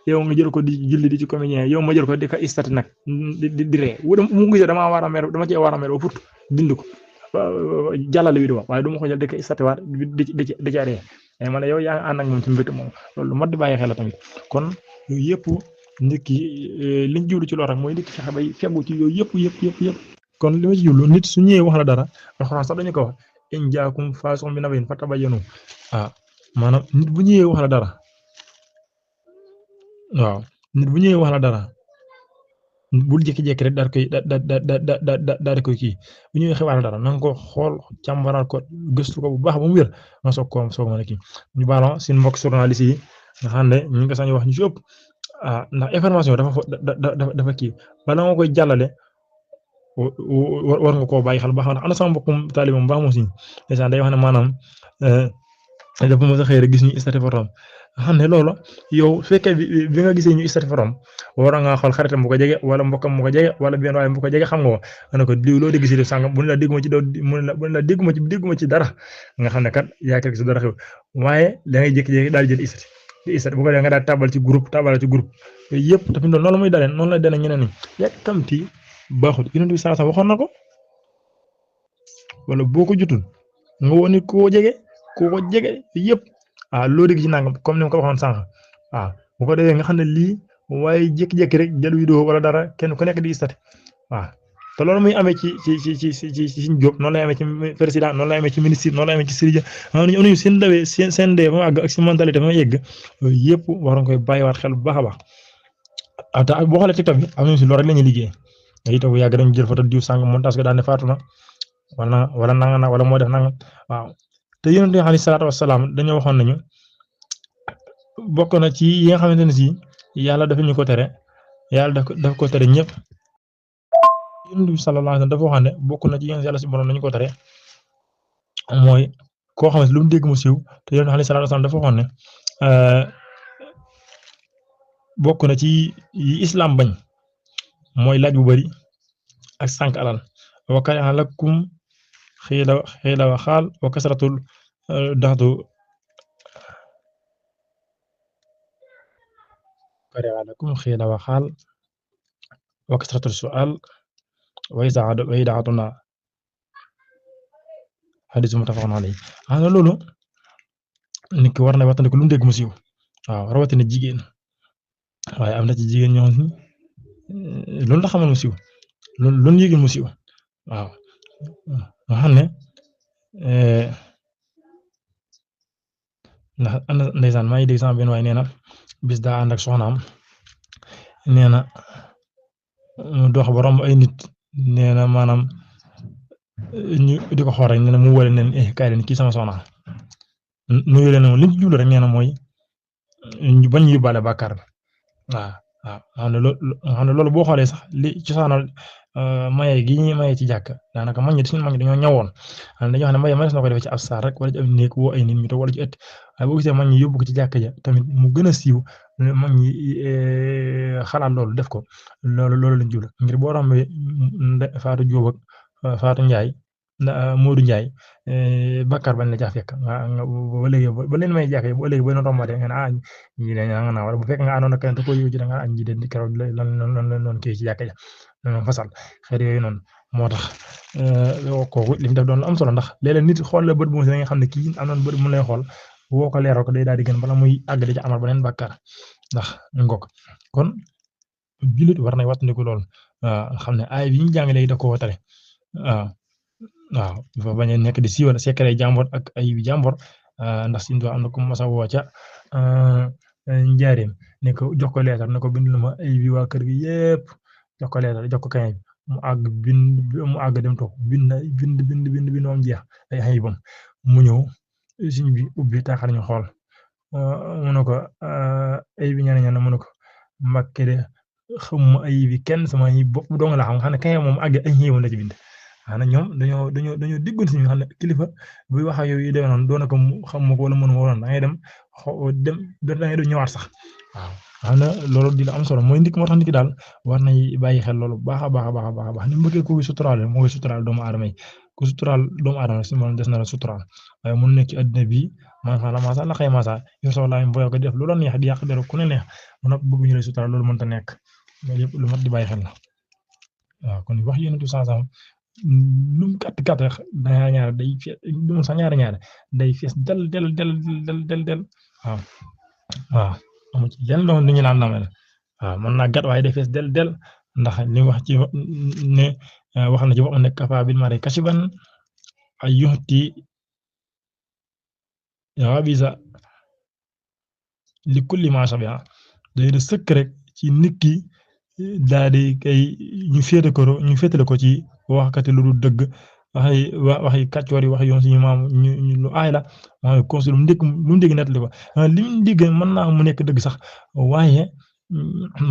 yow nga jël ko di julli di ci comédien yow ma jël ko di ko istati nag di ree mu gisee damaa war a mer dama cee war a mer ba pour dindi ko jàllale wi di wax waaye du ma ko jël di ko istati waat di ca ree man yow yaa ngi ànd ak moom ci mbégte moom loolu mat di bàyyi xel la tamit kon yooyu yëpp nit ki liñ jiwlu ci loolu rek mooy nit ki fexe bay fegu ci yooyu yëpp kon li ma ci jublu nit su ñëwee wax la dara alxuraan sax dañu ko wax in jaakum faasiqun bi naba'in fatabayyanu maanaam nit bu ñëwee wax la dara waaw nit bu ñëwee wax la dara bul jékki-jékki rek daal di koy kii bu ñëwee xibaar la dara na nga ko xool càmbaraal ko gëstu ko bu baax ba mu wér nga soog mën a kii ñu baal seen mbokk journaliste yi nga xam ne ñu ngi ko sañ wax ñu ci ëpp ndax information dafa kii bala nga koy jàllale war nga koo bàyyi xel ba xam ne am na sama mbokkum taalibe baax moo si ndeysaan day wax ne maanaam dafa mos a xëy rek gis ñu istati forom xam ne loolu yow fekkee bi nga gisee ñu istati forom war nga xool xaritam bu ko jege wala mbokkam bu ko jege wala benn waay bu ko jege xam nga ko ne ko diw loo dégg si def sàngam bu ne la dégguma ci dégguma ci dara nga xam ne kat yaakaar si dara xew waaye da ngay jékki-jékki daal di jël istati bu ko defee nga daal tabal ci groupe yooyu yëpp tamit noonu la muy dalee noonu la dalee ñeneen ñi yàkkamti baaxul Yonent bi sallallahu alayhi wasallam waxoon na ko wala boo ko jotul nga woo nit koo jege yëpp loo dégg ci nangam comme ni ma ko waxoon sànq bu ko defee nga xam ne lii waaye jékki-jékki rek jël vidéo wala dara kenn ku nekk di istati te loolu muy amee ci suñu jóg noonu lay amee ci président noonu lay amee ci ministre noonu lay amee ci sëriñ ñu seen dawee seen dee ba mu àgg ak seen mentalité ba mu yegg yooyu yëpp war nga koy bàyyiwaat xel bu baax a baax te boo xoolee TikTok bi am nañu si loolu rek la ñuy liggéey day toog yàgg dañu jël photo diw sàng montage ko daan ne faatu na wala nanga wala moo def nanga te Yonent bi alayhi salaatu wasalaam dañoo waxoon nañu bokk na ci yi nga xamante ne si yàlla dafa ñu ko tere yàlla daf ko tere ñëpp Yonent bi sallallahu alayhi wasallam dafa waxoon ne bokk na ci yàlla si borom nañu ko tere mooy koo xam ne lu mu dégg mu siiw te Yonent bi alayhi salaatu wasalaam dafa waxoon ne bokk na ci yi islam bañ mooy laaj bu bari ak sànq alal wa kariha lakum xiila wa xaal wa kasratul daxdu kariha lakum xiila wa xaal wa kasratul su'al wa idaatuna xadiis muttafaqun alayhi loolu nit ki war na waxtaanee ko lu mu dégg mu siiw rawatina jigéen waaye am na ci jigéen ñoo xam ne loolu la xamal mu siiw loolu yëgul mu siiw nga xam ne ndax ana ndeysaan maa ngi dégg sama benn waay nee na bis daa ànd ak soxnaam nee na mu dox ba romb ay nit nee na maanaam ñu di ko xool rek nee na mu wóole neen kaay leen kii sama soxna nuyu leen moom li ñu ci jublu rek nee na mooy bañ ñu yóbbaale bàkkaar bi xam ne loolu boo xoolee sax li cosaanal maye gi ñuy maye ci jàkk daanaka mag ñi dañoo ñawoon dañoo xam ne maye mënees na ko defee ci ab saar rek wala ci ab néeg woo ay nit ñu toog wala ci ëtt waaye boo gisee mag ñi yóbbu ko ci jàkk ja tamit mu gën a siiw mag ñi xalaat loolu def ko loolu lañ jublu ngir boo rombee Fatou Diop ak Fatou Ndiaye Modou Ndiaye Bakar bañ la caa fekk ba léegi ba leen may jàkk ba léegi ba leen rombaatee nga ne ñi de nga naa wala bu fekk nga àndoon ak kenn te ko yow ci da nga ñi de keroog lan kii ci jàkk ja noonu fasal xeet yooyu noonu moo tax kooku li mu def doon lu am solo ndax léeg-léeg nit xool la bët bu nga xam ne kii am nañ bët mu lay xool woo ko leeral ko day daal di gën bala muy àgg di ca amal beneen bàkkaar ndax ngok kon jullit war nay wattandiku lool xam ne ay bi ñu jàng léegi da koo tare dafa bañ a nekk di siiwal secret jàmbor ak ay bi jàmbor ndax suñu doon am na ku mos a woo ca njaareem ne ko jox ko leetar ne ko bind ma ay bi waa kër gi yépp jox ko leetar jox ko kañ mu àgg dem toog bind moom jeex ay ayibam mu ñëw suñu bi ubbi taxar ñu xool mu ne ko ay bi ñaan mu ne ko Mbàkke de xamuma ay bi kenn sama ayib bopp dong la xam ne kañ moom àgg ay ayibam la ci bind ñoom dañoo diggoon si ñu xam ne kilifa buy wax ak yow yi demee noonu doon na ko xam ma ko wala mënuma woon da ngay dem da ngay dem ñëwaat sax xam na loolu di la am solo mooy ndik moo tax nit ki daal war nay bàyyi xel loolu baax a baax ni mu bëggee ko suturaal moo koy suturaal doomu aadama yi ku suturaal doomu aadama si moom des na la suturaal waaye mun nekk ci àddina bi maanaam la maasa la xëy maasa yow sax laa booy ko def lu la neex di yàq dara ku ne neex ba noppi bëgg ñu lay sutura loolu mënta nekk loolu yëpp lu mat di bàyyi xel la waaw kon wax yonent bi sallallahu alayhi wasallam lu mu gàtt rek ñaar day fees du mu sax ñaar day fees del waaw waaw amu ci lenn loo lu ñu naan namel waaw mën naa gàtt waaye day fees del ndax li wax ci ne wax na ci wax ne kafa bil mari kashiban ay yuxti rabisa li kulli ma shabiha day de sëkk rek ci nit ki daal di kay ñu féetale ko ci waxkati lu dul dëgg waxi kàccoor yi wax yoon suñu maam ñu lu aay la maa consul lu mu dégg nettali ko li mu dégg mën naa mu nekk dëgg sax waaye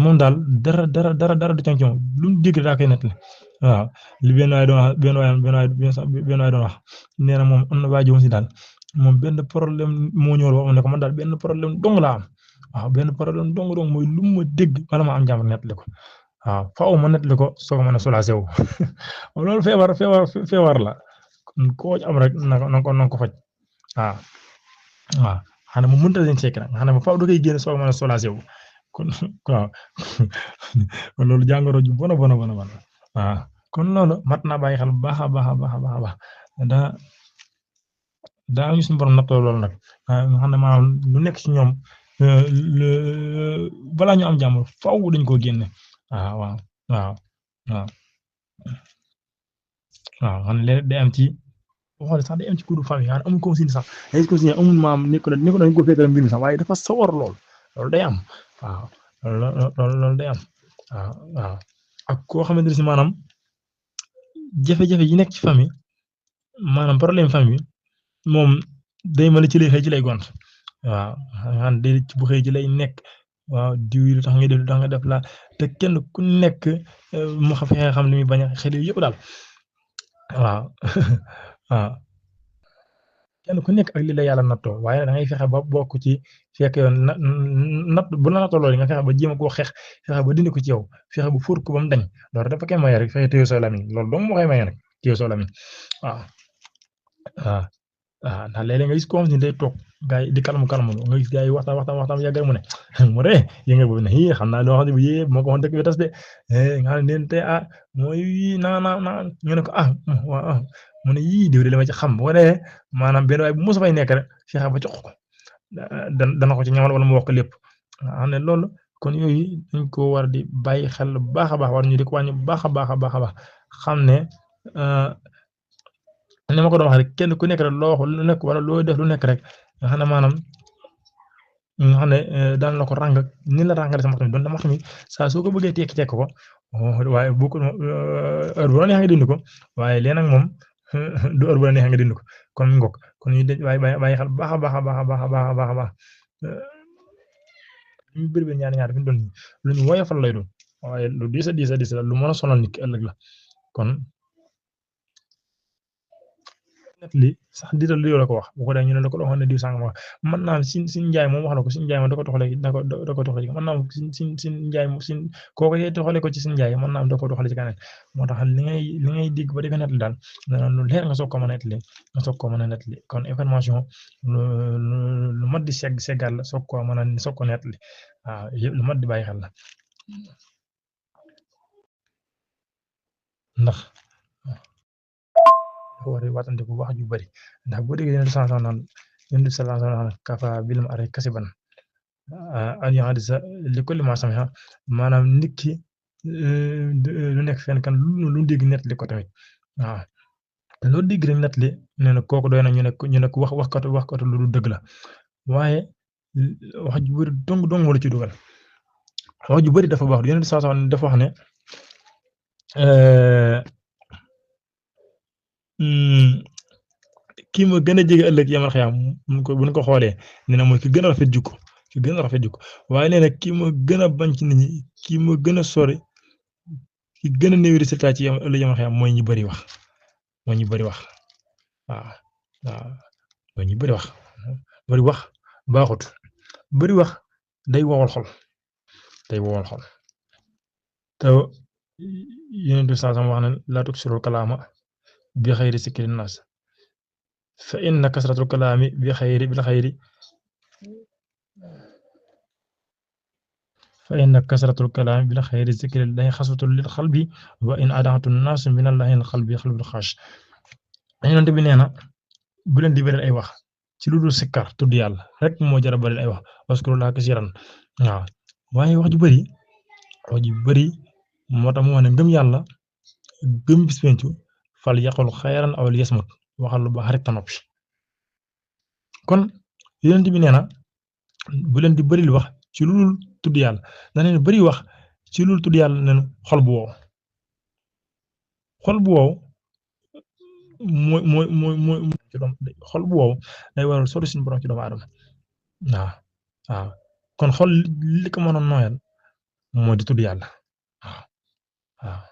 moom daal dara du cànc moom lu mu dégg daa koy nettali waaw li benn waay doon wax nee na moom am na waa ji woon si daal moom benn problème moo ñëw wax ne ko man daal benn problème dong laa am waaw benn problème dong mooy lu ma dégg bala ma am jàmm nettali ko waaw faaw ma nettali ko soo ko mën a soulager wu loolu feebar la kon koo am rek na ko faj waaw xanaa mu mënta leen sekk nag xanaa faaw da koy génne soo ko mën a soulager wu kon waaw kon loolu jàngoro ju bona waaw kon loolu mat naa bàyyi xel bu baax a baax daa ñu suñu borom nattoo loolu nag nga xam ne maanaam lu nekk ci ñoom balaa ñu am jàmm faaw dañ koo génne waaw xam ne day am ci waxoon sax day am ci kuréel famille yaa amul consigne sax day consigne amul maam nekk dañ ko féetal mbir mi sax waaye dafa sawar loolu day am waaw loolu day am waaw ak koo xamante ne si maanaam jafe-jafe yi nekk ci famille maanaam problème famille moom day mel ci lay xëy ci lay gont waaw xam ne bu xëy ci lay nekk waaw diw yi lu tax nga def la te kenn ku nekk mu fexe xam li muy bañ a xel yëpp daal waaw kenn ku nekk ak li la yàlla nattoo waaye da ngay fexe ba bokk ci fekk yoon natt bu la nattoo loolu nga fexe ba jéem a koo xeex fexe ba dindi ko ci yow fexe ba fóot ko ba mu dañ loolu dafa koy maye rek fexe téye soo lamiñ loolu dong moo koy maye rek téye soo lamiñ waaw ndax léeg-léeg nga gis koo xam ne day toog gaa yi di kalmu nga gis gaa yi waxtaan yàggal mu ne mu ree yëngal boobu ne xam naa loo xam ne bu yee moo ko waxoon dëkk bi tas de nga xam ne neen te mooy naa ñu ne ko waaw mu ne yii diw de li ma ci xam bu ko defee maanaam benn waay bu mos a fay nekk rek fexe ba jox ko dana ko ci ñamal wala mu wax ko lépp xam ne loolu kon yooyu dañ ko war di bàyyi xel bu baax a baax war ñu di ko wàññi bu baax a baax xam ne ni ma ko doon wax rek kenn ku nekk rek loo wax lu nekk wala loo def lu nekk rek nga xam ne maanaam nga xam ne daan la ko ràng ni la ràngale sama tamit doon dama xam ni saa soo ko bëggee tekki ko waaye bu ko heure bu la neexee nga dindi ko waaye léegi nag moom du heure bu la neexee nga dindi ko kon ngok kon ñu bàyyi xel baax a baax ñu bëri ñaar fi mu doon lu ñu woyofal lay doon waaye lu diis a lu mën a sonal nit ki ëllëg la kon net li sax diital li la ko wax bu ko dee ñu ne la ko waxoon ne diw sàngam wax mën naa sin njaay moom wax na ko sin njaay moom da ko toxalee mën naa sin njaay sin kooku toxalee ko ci sin njaay mën naa da ko toxalee ci keneen moo tax li ngay digg ba di ko net li daal lu leer nga soog ko mën a net li kon information lu mat di seggal la soog ko net li waaw yëpp lu mat di bàyyi xel la ndax dafa war a watante bu wax ju bari ndax boo déggee yonent bi sallallahu alayhi wa sallam kafa bil mar'i kasiban an yuhaddisa li kulli ma sami'a maanaam nit ki lu nekk fenn kan lu dégg net li ko tamit waaw loolu dégg rek net li nee na kooku doy na ñu ne waxkatu lu dul dëgg la waaye wax ju bari dong wala ci dugal wax ju bari dafa baax yonent bi sallallahu alayhi wa sallam dafa wax ne kii ma gën a jege ëllëg yamal xiyaam buñ ko xoolee nee na mooy ki gën a rafet jikko waaye nee na kii ma gën a bañ ci nit ñi kii ma gën a sori ki gën a néew résultat ci ëllëg yamal xiyaam mooy ñu bari wax waaw mooy ñu bari wax baaxut bari wax day wowal xol te Yonent bi sallallahu alayhi wa sallam wax na laa tuksirul kalaama bi xayri zikrin naas fa inna kasratul kalaami bil xayri fa inna kasratul kalaami bil xayri zikrillahi xaswatul lil xalbi wa in adaatu naas minallahi al xalbi xalbul xaash Yonent bi nee na bu leen di bari ay wax ci lu dul sikkar tudd yàlla rek moo jar a bari ay wax waskurullaha kasiiran waaw waaye wax ju bari moo tax mu wax ne ngëm yàlla gëm bis pencu fal yaqul xayran aw liyasmut waxal lu baax rek ta noppi kon Yonent bi nee na bu leen di bari wax ci lu dul tudd yàlla da leen bari wax ci lu dul tudd yàlla neen xol bu wow mooy ci doom xol bu wow day waral sori suñu borom ci doomu aadama waaw kon xol li ko mën a nooyal moo di tudd yàlla waaw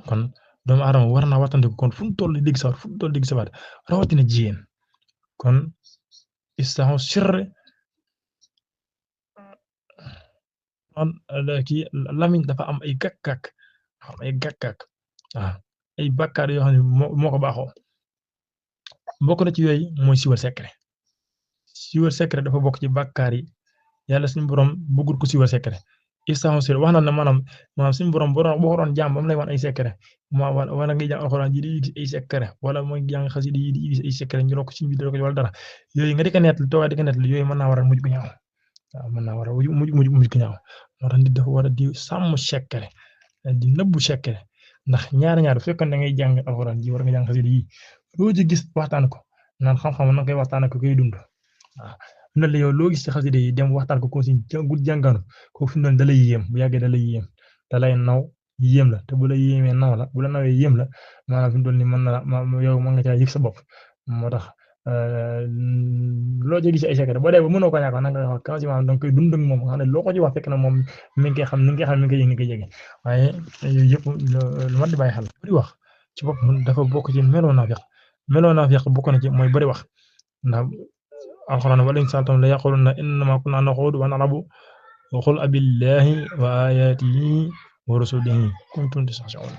kon doomu aadama war naa wattandiku kon fu mu toll di dégg sabar rawatina jigéen kon istaxu sirre kii lamiñ dafa am ay gàkk-gàkk waaw ay bàkkaar yoo xam ne moo ko baaxoo bokk na ci yooyu mooy siiwal secret dafa bokk ci bàkkaar yi yàlla suñu borom bëggul ko siiwal secret istaxu sirre wax na ne maanaam suñu borom boo ko doon jàmm ba mu lay wan ay secret wala ngay jàng alxuraan ji di gis ay secret wala mooy jàng xasida yi di gis ay secret ñu ko ci biir wala dara yooyu nga di ko nettali toogaa di ko nettali yooyu mën naa waral mujj gu ñaaw waaw mën naa waral mujj gu ñaaw moo tax nit dafa war a di sàmm secret di nëbbu secret ndax ñaar bu fekkoon da ngay jàng alxuraan ji war nga jàng xasida yi loo ci gis waxtaan ko naan xam-xam na koy waxtaan ko koy dund waaw na la yow loo gis ci xasida yi dem waxtaan ko si gud jàngaanu ko fi mu doon da lay yéem bu yàggee da lay yéem da lay naw yéem la te bu la yéemee naw la bu la nawee yéem la maanaam fi mu doon ni mën na yow mën nga caa yëg sa bopp moo tax loo ci gis ay secret boo dee ba mënoo ko ñàkk wax na nga wax quasiment da nga koy dund ak moom nga xam ne loo ko ci wax fekk na moom mi ngi koy xam mi ngi koy yëg ni koy jege waaye yooyu yëpp lu mat di bàyyi xel bari wax ci bopp dafa bokk ci meloo naafiq bokk na ci mooy bari wax ndax alxuraan wala in sa'altahum la yaqulunna innamaa kunnaa naxuudu wa nal'abu qul abillaahi wa aayaatihi wa rasuulihi kuntum tastahzi'uun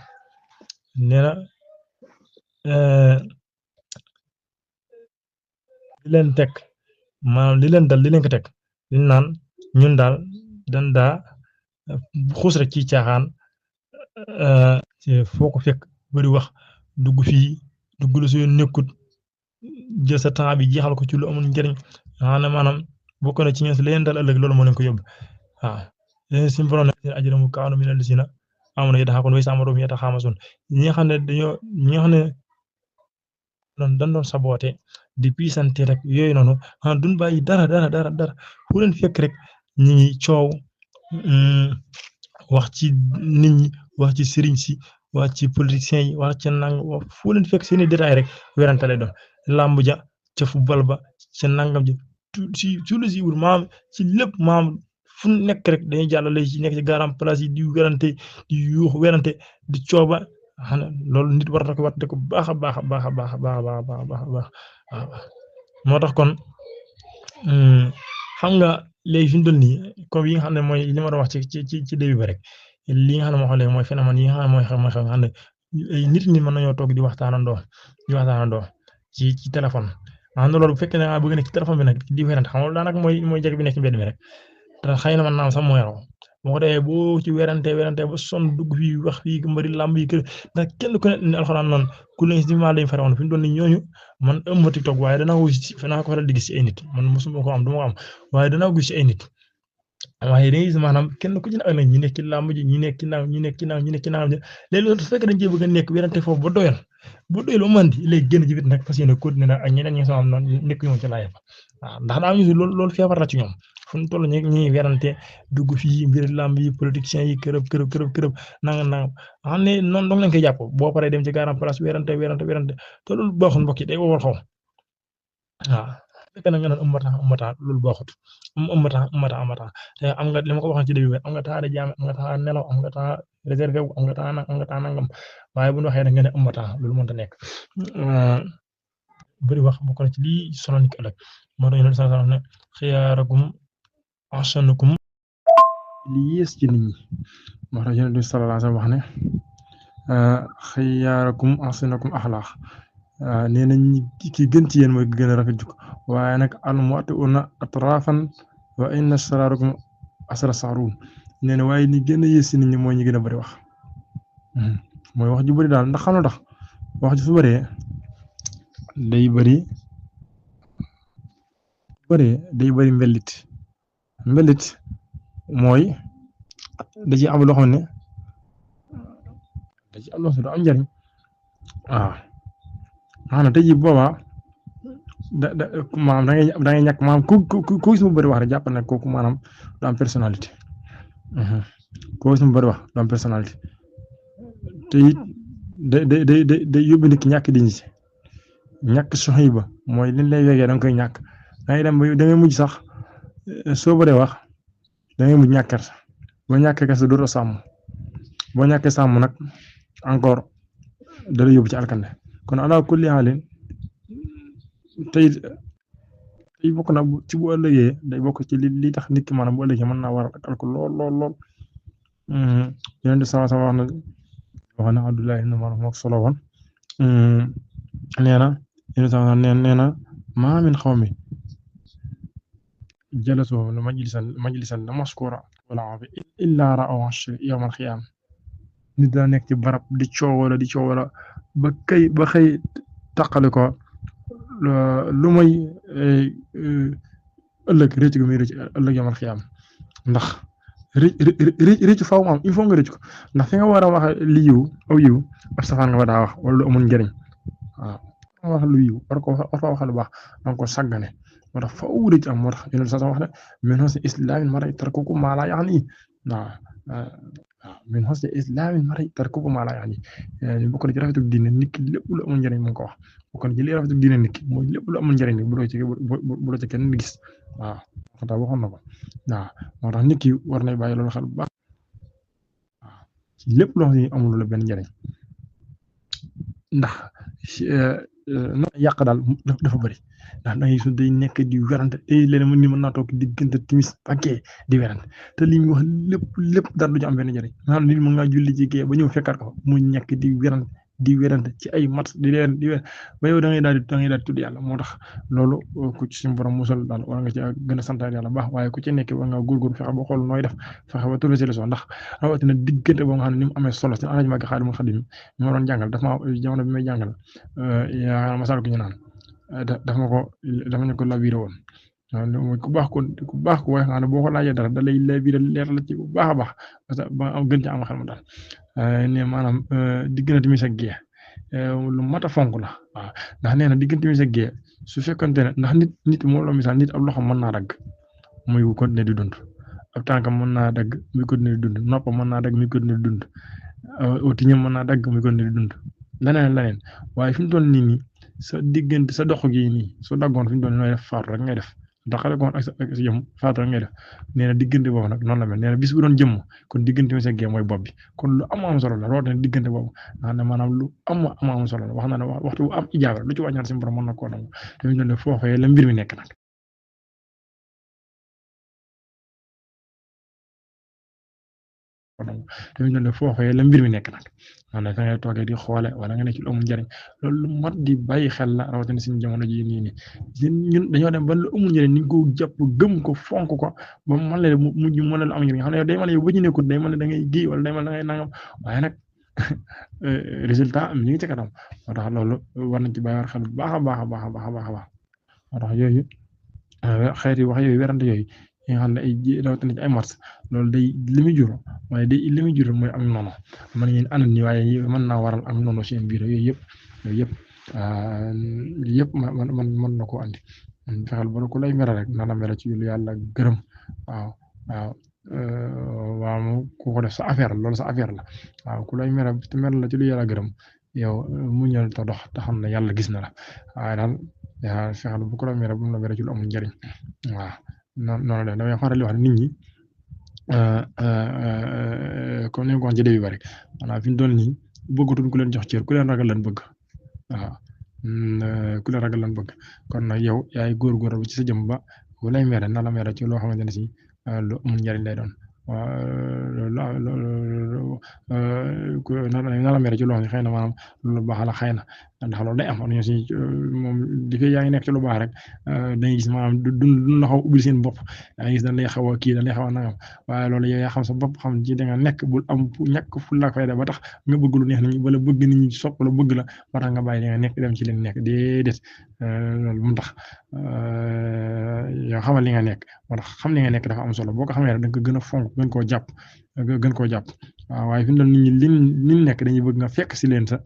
nee na li leen teg maanaam li leen ko teg li naan ñun daal dañ daa xuus rek ci caaxaan foo ko fekk bari wax dugg fii dugg la su nekkut jël sa temps bi jeexal ko ci lu amul njëriñ maanaam bokk na ci ñoom si leen dal ëllëg loolu moo leen ko yóbbu waaw léegi suñu borom ne ajramu kaanu mina llaziina aamanuu yadhakuun wa yasta'miruuna yataxaamasuun ñi nga xam ne dañ doon saboote di puissante rek yooyu noonu duñ bàyyi dara fu leen fekk rek ñi ngi coow wax ci nit ñi wax ci sëriñ si wax ci politiciens yi wax ci nangam fu leen fekk seeni détail rek werante lay doon làmb ja ca football ba ca nangam ji ci lu si wul maam ci lépp maam fu nekk rek dañuy jàllale ci nekk ci garam place yi di werante di yuux werante di cooba xana loolu nit war na ko watte ko baax a baax moo tax kon xam nga léegi fi mu toll nii comme yi nga xam ne mooy li ma doon wax ci début ba rek li nga xam ne moo xam ne mooy phénomène yi nga xam ne mooy xam nga xam ne nit ñi mën nañoo toog di waxtaanandoo ci téléphone xam nga loolu bu fekkee ne nga bëgg nekk ci téléphone bi nag di werante xam nga daanaka mooy jeg bi nekk ci mbedd mi rek te xëy na mën naa am sax mooy raw boo ko defee boo ci werante ba sonn dugg fii wax fii mbëri làmb yi kër ndax kenn ku ne alxuraan noonu ku leen si maa lañ fare woon fi mu doon ni ñooñu man ëmb TikTok waaye danaa ko gis danaa ko faral di gis ci ay nit man mosuma ko am du ma ko am waaye danaa ko gis ci ay nit waaye dañuy gis maanaam kenn ku ci ne ak nag ñi nekk ci làmb ji ñi nekk ci naaw léegi loolu su fekkee dañ cee bëgg a nekk werante foofu ba doyal ba mandi léegi génn ci bit nag fas yéene continuer nag ak ñeneen ñi nga xam noonu nekk ñu ci laay fa waaw ndax daa ñu loolu feebar la ci ñoom fu ñu toll ñi werante dugg fii mbir làmb yi politiciens yi kërëb nangam xam ne noonu dong lañ koy jàpp boo paree dem ci garam place werante te loolu baaxul mbokk yi day wowal xaw waaw fekk na nga naan ummata loolu baaxut ummata te am nga li ma ko waxoon ci début am nga temps de jaam am nga temps nelaw am nga temps réservé wu am nga temps nangam waaye bu ñu waxee rek nga ne ummata loolu mënta nekk bëri wax bokk na ci lii sonal nit ki ëllëg moo tax Yonent sallallahu alayhi wa sallam ne xiyaarakum ahsanukum li yées ci nit ñi moo tax Yonent sallallahu alayhi wa sallam wax ne xiyaarakum ahsanukum axlaaq nee na ki gën ci yéen mooy ki gën a rafet jikko waaye nag al mu'tiuna atrafan wa inna sararukum asra sarun nee na waaye ni gën a yées si nit ñi mooy ñi gën a bëri wax mooy wax ju bëri daal ndax xam na tax wax ju su bëree day bëri mbellit mooy da ci am loo xam ne da ci am loo xam ne du am njariñ waaw maanaam tey jii boobaa maanaam da ngay ñàkk maanaam ku gis mu bëri wax rek jàpp na kooku maanaam du am personnalité ku gis mu bëri wax du am personnalité te it day yóbbu nit ki ñàkk dignité ñàkk soxna mooy liñ lay wegee da nga koy ñàkk da ngay dem ba da ngay mujj sax soo bëree wax da ngay mujj ñàkk kersa boo ñàkkee kersa dootoo sàmm boo ñàkkee sàmm nag encore da lay yóbbu ci alkande kon ala kulli haalin tey bokk na ci bu ëllëgee day bokk ci li tax nit ki maanaam bu ëllëgee mën naa waral ak alko lool yeneen di sama wax na Abdullah ibn Umar moo solo woon nee na maa min xawmi jalasu majlisan la maskura wala afi illa ra'aw yawm al-qiyaama nit daa nekk ci barab di coowala ba xëy taqali ko lu may ëllëg rëcc gu muy rëcc ëllëg yawm al-qiyaama ndax rëcc faaw mu am il faut nga rëcc ko ndax fi nga war a wax li yiw aw yiw ab safaan nga fa daa wax wala lu amul njëriñ waaw wax lu yiw war wax lu baax danga ko sàggane moo tax faaw rëcc am moo tax yéen sa wax ne min husni islaamin mar'i tarkuhu maa laa ya'nii min husni islaamin mar'i tarkuhu maa laa ya'nii bokk na ci rafetu diine nit ki lépp lu amul njëriñ mu ngi ko wax bokk na ci li rafetu diine nit ki mooy lépp lu amul njëriñ bu la ci kenn gis waaw xataa waxoon na ko waaw moo tax nit ki war nay bàyyi loolu xel bu baax waaw ci lépp loo xam ne amul la benn njëriñ ndax yàq daal dafa bëri ndax da ngay su day nekk di werante léeg-léeg mën naa toog diggante timis ak di werante te li mu wax lépp dara du ci am benn njëriñ maanaam nit mën ngaa julli ci gee ba ñëw fekkaat ko mu ñàkk di werante ci ay mat di werante ba yow da ngay daal di tudd yàlla moo tax loolu ku ci suñu borom musal daal war nga ci gën a santaat yàlla baax waaye ku ci nekk war nga góorgóorlu fexe ba xool nooy def fexe ba trouver solution ndax rawatina diggante boo nga xam ne ni mu amee solo ci Alaaji Màgg Xaadimul Xaadim mi ma doon jàngal dafa ma jamono bi may jàngal yaa masal ko ñu naan dafa ñu ko labiré woon waaw ku baax ko waaye xam ne boo ko laajee dara da lay labiré leer la ci bu baax a baax parce que ba am gën ci am xel mu daal ne maanaam diggante timis ak gee lu mat a fonk la waaw ndax nee na diggante timis ak gee su fekkante ne ndax nit moom la misaal nit ab loxo mën naa dagg muy continuer di dund ab tànkam mën naa dagg muy continuer di dund noppam mën naa dagg muy continuer di dund tiñam mën naa dagg muy continuer di dund leneen waaye fi mu toll nii sa diggante sa dox gi nii soo daggoon fi mu toll nii nooy def faatu rek ngay def daxale ko ak sa jëmm faatu rek ngay def nee na diggante boobu nag noonu la mel nee na bis bu doon jëmm kon diggante mi sa gee mooy bopp bi kon lu am solo la rawatina diggante boobu nga xam ne maanaam lu am solo la wax na ne waxtu bu am ijaaba lu ci wàññaan si borom mën na koo nangu dañu doon ne foofee la mbir mi nekk nag dañu doon ne foofee la mbir mi nekk nag maanaam da ngay toogee di xoole wala nga ne ci lu amul njëriñ loolu lu mat di bàyyi xel la rawatina suñu jamono ji nii ñun dañoo dem ba lu amul njëriñ ni nga ko jàpp gëm ko fonk ko ba man la mujj mën na lu am njëriñ xam ne day mel ne yow ba ñu nekkul day mel ne da ngay géey wala day mel ne da ngay nangam waaye nag résultat am ñu ngi ci kanam moo tax loolu war nañ ci bàyyi xel bu baax a baax moo tax yooyu xeeti wax yooyu werante yooyu yi nga xam ne ay rawatina ci ay mars loolu day li muy jur waaye day li muy jur mooy am noonu man ngeen ànd ni waaye mën naa waral am noonu seen biir yooyu yëpp mën na koo andi fexeel ba ku lay mere rek na la mere ci lu yàlla gërëm waaw ku ko def sa affaire loolu sa affaire la waaw ku lay mere te mere la ci lu yàlla gërëm yow mu ñëw ta dox te xam ne yàlla gis na la waaye daal fexeel bu ku la mere bu mu la mere ci lu amul njëriñ waaw noonu la damay faral di wax nit ñi comme ni nga ko waxee ci début ba rek maanaam fi mu toll nii bëggatuñ ku leen jox cër ku leen ragal lan bëgg waaw ku leen ragal lan bëgg kon nag yow yaay góorgóorlu ci sa jëm ba ku lay mere na la mere ci loo xamante ne si lu amul njëriñ lay doon waaw na la mere ci loo xam ne xëy na maanaam lu baax la xëy na ndax loolu day am ñu si moom di fi yaa ngi nekk ci lu baax rek dañuy gis maanaam du la xaw a ubbil seen bopp yaa ngi gis dañ lay xaw a kii dañ lay xaw a nangam waaye loolu yow yaa xam sa bopp xam ci da nga nekk bul am ñàkk fulla ak fayda ba tax nga bëgg lu neex nit ñi wala bëgg nit ñi sopp la bëgg la ba tax nga bàyyi li nga nekk dem ci li nga nekk déedéet loolu mu tax yow xamal li nga nekk moo tax xam li nga nekk dafa am solo boo ko xamee rek da nga ko gën a fonk gën koo jàpp waaw waaye fi mu toll nit ñi liñ nekk dañuy bëgg nga fekk si leen sa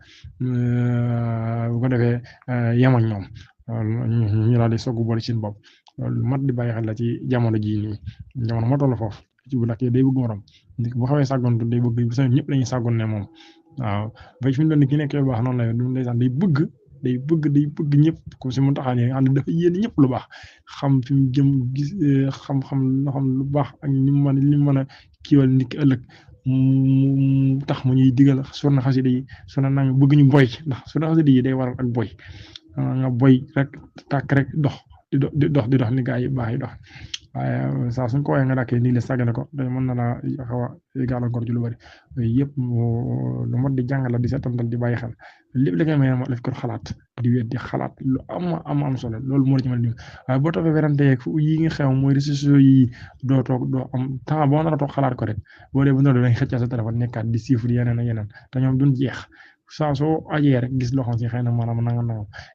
bu ko defee yem ak ñoom ñu daal di soog a boole seen bopp loolu mat di bàyyi xel la ci jamono jii nii jamono moo toll foofu ci bu lakkee day bëgg morom nit bu xawee sàggoon day bëgg bu sax ñëpp dañuy sàggoon ne moom waaw ba fi mu toll nii ki nekk lu baax noonu la du ndeysaan day bëgg ñëpp comme si mu taxaa ne nga xam ne dafa yéene ñëpp lu baax xam fi mu jëm gis xam lu baax ak ni mu mën a kiiwal nit ki ëllëg mu tax mu ñuy digal surna xasida yi surna nang bëgg ñu boy ndax surna xasida yi day waral ak boy nga boy rek tàkk rek dox di dox ni gaa yi baax yi dox waaye saa suñ ko waxee nga dàkkee nii la sàggane ko day mën na la xaw a gàllankoor ci lu bari yëpp lu mot di jàng la di seetantal di bàyyi xel lépp li nga may def ko xalaat di wéet di xalaat lu am solo loolu moo la ci mën a dimbali waaye boo toogee werante yeeg fu yi nga xew mooy réseaux sociaux yi doo toog doo am temps boo nar a toog xalaat ko rek boo dee bu ndaw dañ xëcc sa téléphone nekkaat di siifur yeneen ak yeneen te ñoom duñ jeex saa soo ajee rek gis loo xam si xëy na maanaam nangam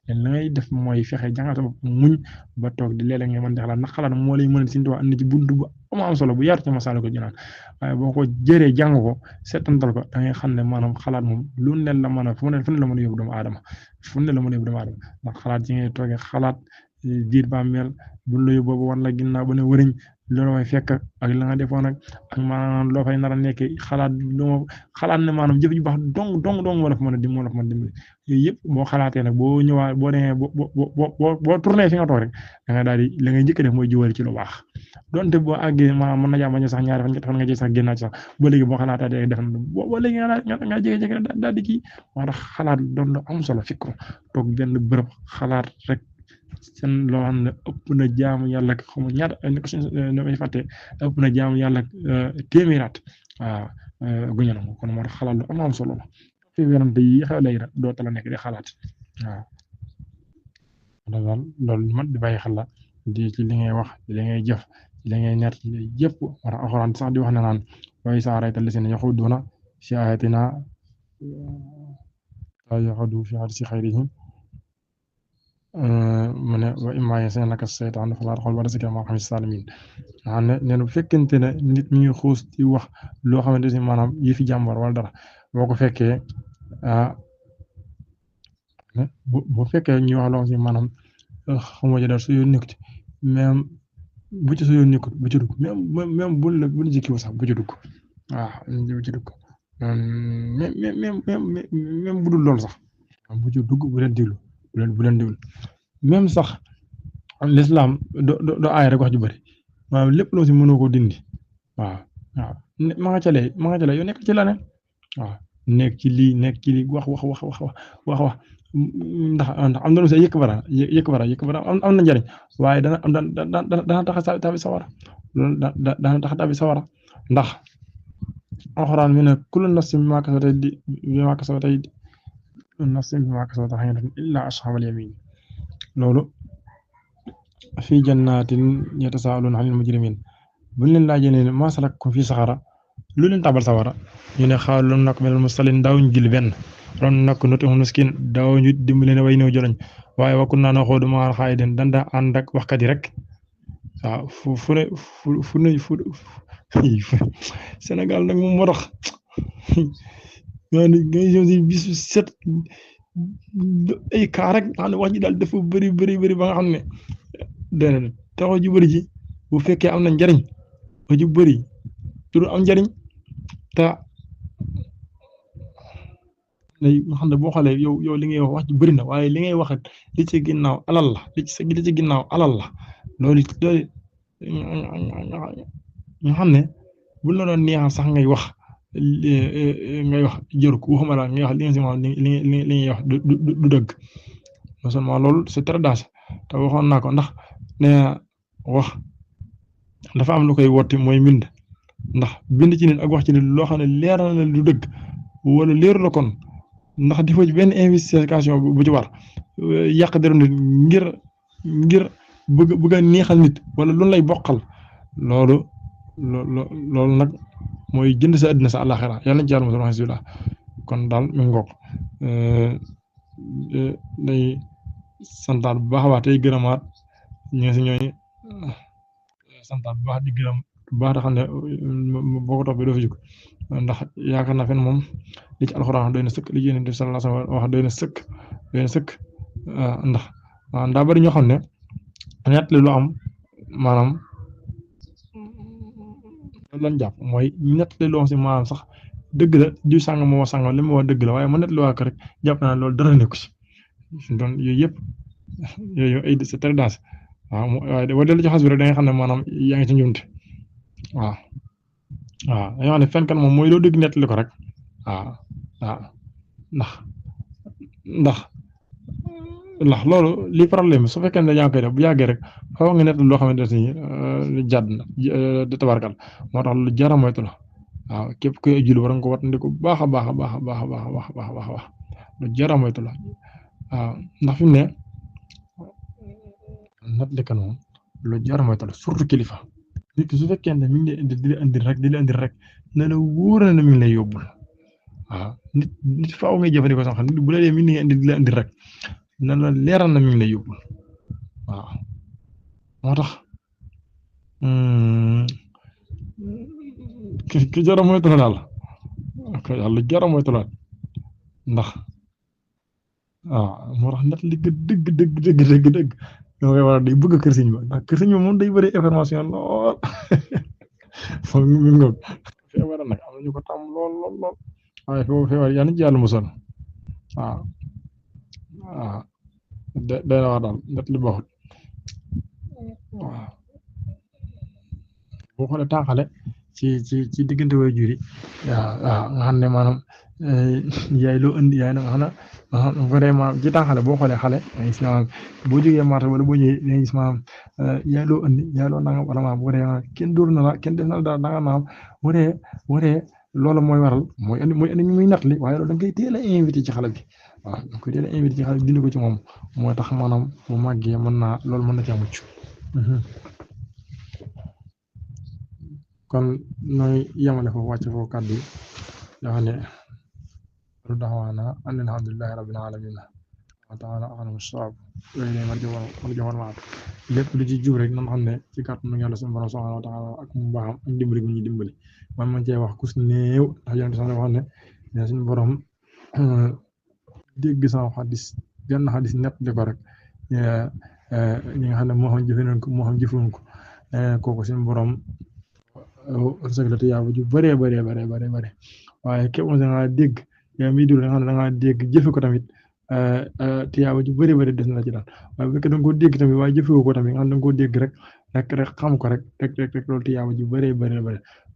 la ngay def mooy fexe jàngal sa bopp muñ ba toog di léeg-léeg nga mën di xalaat ndax xalaat moo lay mën a Sëriñ Tuubaa andi ci buntu bu am solo bu yaatu ci Masaalikul Jinaan waaye boo ko jëree jàng ko seetantal ko da ngay xam ne maanaam xalaat moom lu ne la mën a fu ne la mën a yóbbu doomu aadama ndax xalaat ci ngay toogee xalaat biir bàmmeel bu la yóbbu boobu wan la ginnaaw ba ne wëriñ loolu mooy fekk ak la nga defoon ak maanaam loo fay nar a nekkee xalaat ne maanaam jëf ju baax dong moo la fa mën a dimbali yooyu yëpp boo xalaatee nag boo ñëwaat boo demee boo tourné fi nga toog rek da nga daal di la ngay njëkk a def mooy jiwal ci lu baax donte boo àggee maanaam mën na jaa bañ sax ñaari fan ñetti fan nga ci sax génnaat sax ba léegi boo xalaatee def na ba léegi nga jékki-jékki daal di kii moo tax xalaat doon lu am solo fikru toog benn bërëb xalaat rek seen loo xam ne ëpp na jaamu yàlla xaw ma ñaata ni ko suñu fàtte ëpp na jaamu yàlla téeméeraat waaw guñu na kon moo tax xalaat lu am solo la fi werante yi xew léegi nag doo tala nekk di xalaat waaw daal loolu man di bàyyi xel la di ci li ngay wax ci li ngay jëf ci li ngay nett yëpp war a alxuraan sax di wax na naan way saa raytal li seen yaxuduuna si ayatina yaxudu fi hadisi xayrihim mu ne wa immaa yansiyanaka seytaanu falaa taq'ud ba'da zikraa ma'a al-qawmi zaalimiin xam ne nee na bu fekkente ne nit ñi ngi xuus di wax loo xamante ne maanaam yi fi jàmbar wala dara boo ko fekkee bu fekkee ñuy wax loo xam ne maanaam xamoo ci dara su yoon nekkut même bu ci su yoon nekkut bu ci dugg même bu la jikkiwu sax bu ci dugg waaw bu ci dugg même bu dul loolu sax bu ci dugg bu leen déglu même sax l'islam do aay rek wax ju bari waaw lépp loo si mënoo ko dindi waaw ma nga ca lee yow nekk ci la ne waaw nekk ci lii wax ndax am na lu see yëkk bara am na njariñ waaye dana tax tabi sawara loolu dana tax tabi sawara ndax alxuraan mi ne kullu nafsin bimaa kasabat rahiinatun illaa ashaabal yamiin loolu fii jannaatin yatasaaluuna anil mujrimiin buñ leen laajee ne maa salakakum fii saqar lu leen tabal sawara ñu ne xaalu lam naku minal musalliin daawuñu julli benn lam naku nut'imul miskiin daawuñu dimbali ne way néew joloñ waaye wa kunnaa naxuudu ma'al xaa'idiin danda ànd ak waxkat yi rek waaw fu ne Sénégal nag moom moo tax ngay bis set ay kaa rek nga xam ne wax ji daal dafa bëri ba nga xam ne dana taxaw ji bëri ji bu fekkee am na njariñ wax ji bëri du am njariñ te nga xam ne boo xoolee yow li ngay wax ji bëri na waaye li ngay wax li ci ginnaaw alal la li ci ginnaaw alal la loolu nga xam ne bu la doon neexal sax ngay wax jëru ko waxuma la ngay wax li nga si li ngay wax du dëgg non seulement loolu c'est très danger te waxoon naa ko ndax nee wax dafa am lu koy wotti mooy mbind ndax bind ci nit ak wax ci nit loo xam ne leer na la du dëgg wala leeru la kon ndax defoo ci benn investigation bu ci war yàq deru nit ngir bëgg a neexal nit wala lu lay bokkal loolu nag mooy jënd sa àddina sa àllaaxira yàlla nañ ci yàlla mosal alhamdulilah kon daal mi ngoog day santaat bu baax a baax tey gërëmaat ñu si ñooy santaat bu baax di gërëm bu baax da xam ne boo ko toppee doo fi jóg ndax yaakaar naa fen moom li ci alxuraan doy na sëkk li ci Yonent bi sallallahu alayhi wa sallam wax doy na sëkk ndax daa bari ñoo xam ne ñett li lu am maanaam loolu lañ jàpp mooy ñett li lu am si maanaam sax dëgg la diw sàngam moo wax sàngam li ma wax dëgg la waaye ma net li waa ko rek jàpp naa loolu dara nekku si doon yooyu yëpp yooyu ay c'est très dense waaw waaye boo dellu ci xas bi rek da nga xam ne maanaam yaa ngi ci njumte waaw dañoo xam ne fenkat moom mooy loo dëgg nettali ko rek waaw ndax loolu li problème su fekkee ne yaa ngi koy def bu yàggee rek xaw nga nettali loo xamante ne jàdd na tabarkal moo tax lu jar a moytu la waaw képp kuy julli war nga ko wattandiku bu baax a baax a baax a baax a baax a baax a baax lu jar a moytu la waaw ndax fi mu ne nettali kan moom lu jar a moytu la surtout kilifa nit ki su fekkee ne mi ngi lay indi di la indi rek ne la wóor na mi ngi lay yóbbul waaw nit faaw ngay jëfandikoo sax nit bu la dee mi ngi indi di la indi rek ne la leeral na mi ngi lay yóbbul waaw moo tax ki jar a moytu la daal yàlla jar a moytu la ndax moo tax net li dëgg ñoo koy waral day bëgg kër sëñ ba ndax kër sëñ ba moom day bëri information lool foog mi ngoog feebar nag am na ñu ko tàmm lool waaye foofu feebar yaa nañ ci yàlla musal day na wax daal net li baaxut boo xoolee tànqale ci diggante way juri nga xam ne maanaam yaay loo indi yaay na nga xam ne vraiment ci tànqale boo xoolee xale gis naa boo jógee marché wala boo ñëwee da ngay gis maanaam yaay loo indi yaay loo nangam wala maanaam bu dee kenn dóor na la kenn def na la daal nangam maanaam bu dee loolu mooy waral mooy indi muy nattali waaye loolu da nga koy teel a invité ci xale bi waaw da nga koy teel a invité ci xale bi dindi ko ci moom mooy tax maanaam bu màggee loolu mën na cee mucc kon nooy yemale foofu wàcce foofu kàddu yi yoo xam ne lu daxawaana an alhamdulillahi rabbil alamin wa taala a'lamu bis-sawab yooyu ne marjoxoon maat lépp lu ci jub rek nan xam ne ci kàttanu yàlla suñu borom subhanahu wa taala ak mu baaxam ak dimbali gu ñu dimbali man cee wax kus néew ndax yonent sax waxoon ne suñu borom dégg sama xadis benn xadis ñett di ko rek ñi nga xam ne moo xam jëfe nañ ko moo xam jëfuñ ko kooku suñu borom secrétaire yaa ju bëree waaye képp da ngaa dégg yaa miy dul da ngaa dégg jëfe ko tamit tiyaaba ju bëri des na la ci daal waaye bu fekkee da nga koo dégg tamit waaye jëfewoo ko tamit nga xam da nga koo dégg rek xam ko rek loolu tiyaaba ju bëri la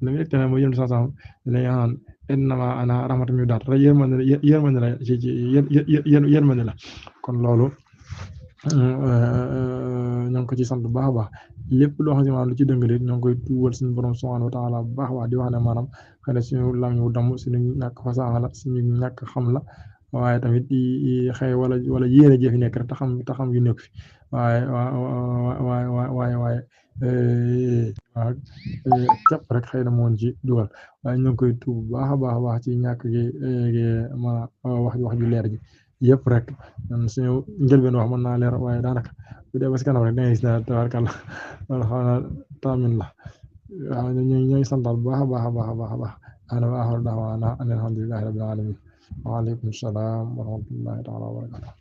mu nekk tamit mooy yéen sax la ñu naan innama ana rahmatan min daat rek yërmande la ci yërmande la kon loolu ñoo ngi ko ci sant bu baax a baax lépp loo xam ne maanaam lu ci dëng rek ñoo ngi koy tuwal suñu borom subhanahu wa taala bu baax a baax di wax ne maanaam xëy na suñu lam wu damm suñu ñàkk fasaxa la suñu ñàkk xam la waaye tamit xëy wala yéene jëfi nekk rek te xam yu nekk fi waaye képp rek xëy na moo ci dugal waaye ñoo ngi koy tuub bu baax a baax ci ñàkk gi wax ju leer ji yëpp rek suñu njëlbeen wax mën naa leer waaye daanaka bu dee ba si kanam rek da ngay gis ne tabarkàlla loolu xam na taamin la waaw ñooy santal bu baax a baax ana wa aaxiru da'waanaa an alhamdulillahi rabbil aalamiin wa aleykum salaam wa rahmatullahi taala wa barakaatuh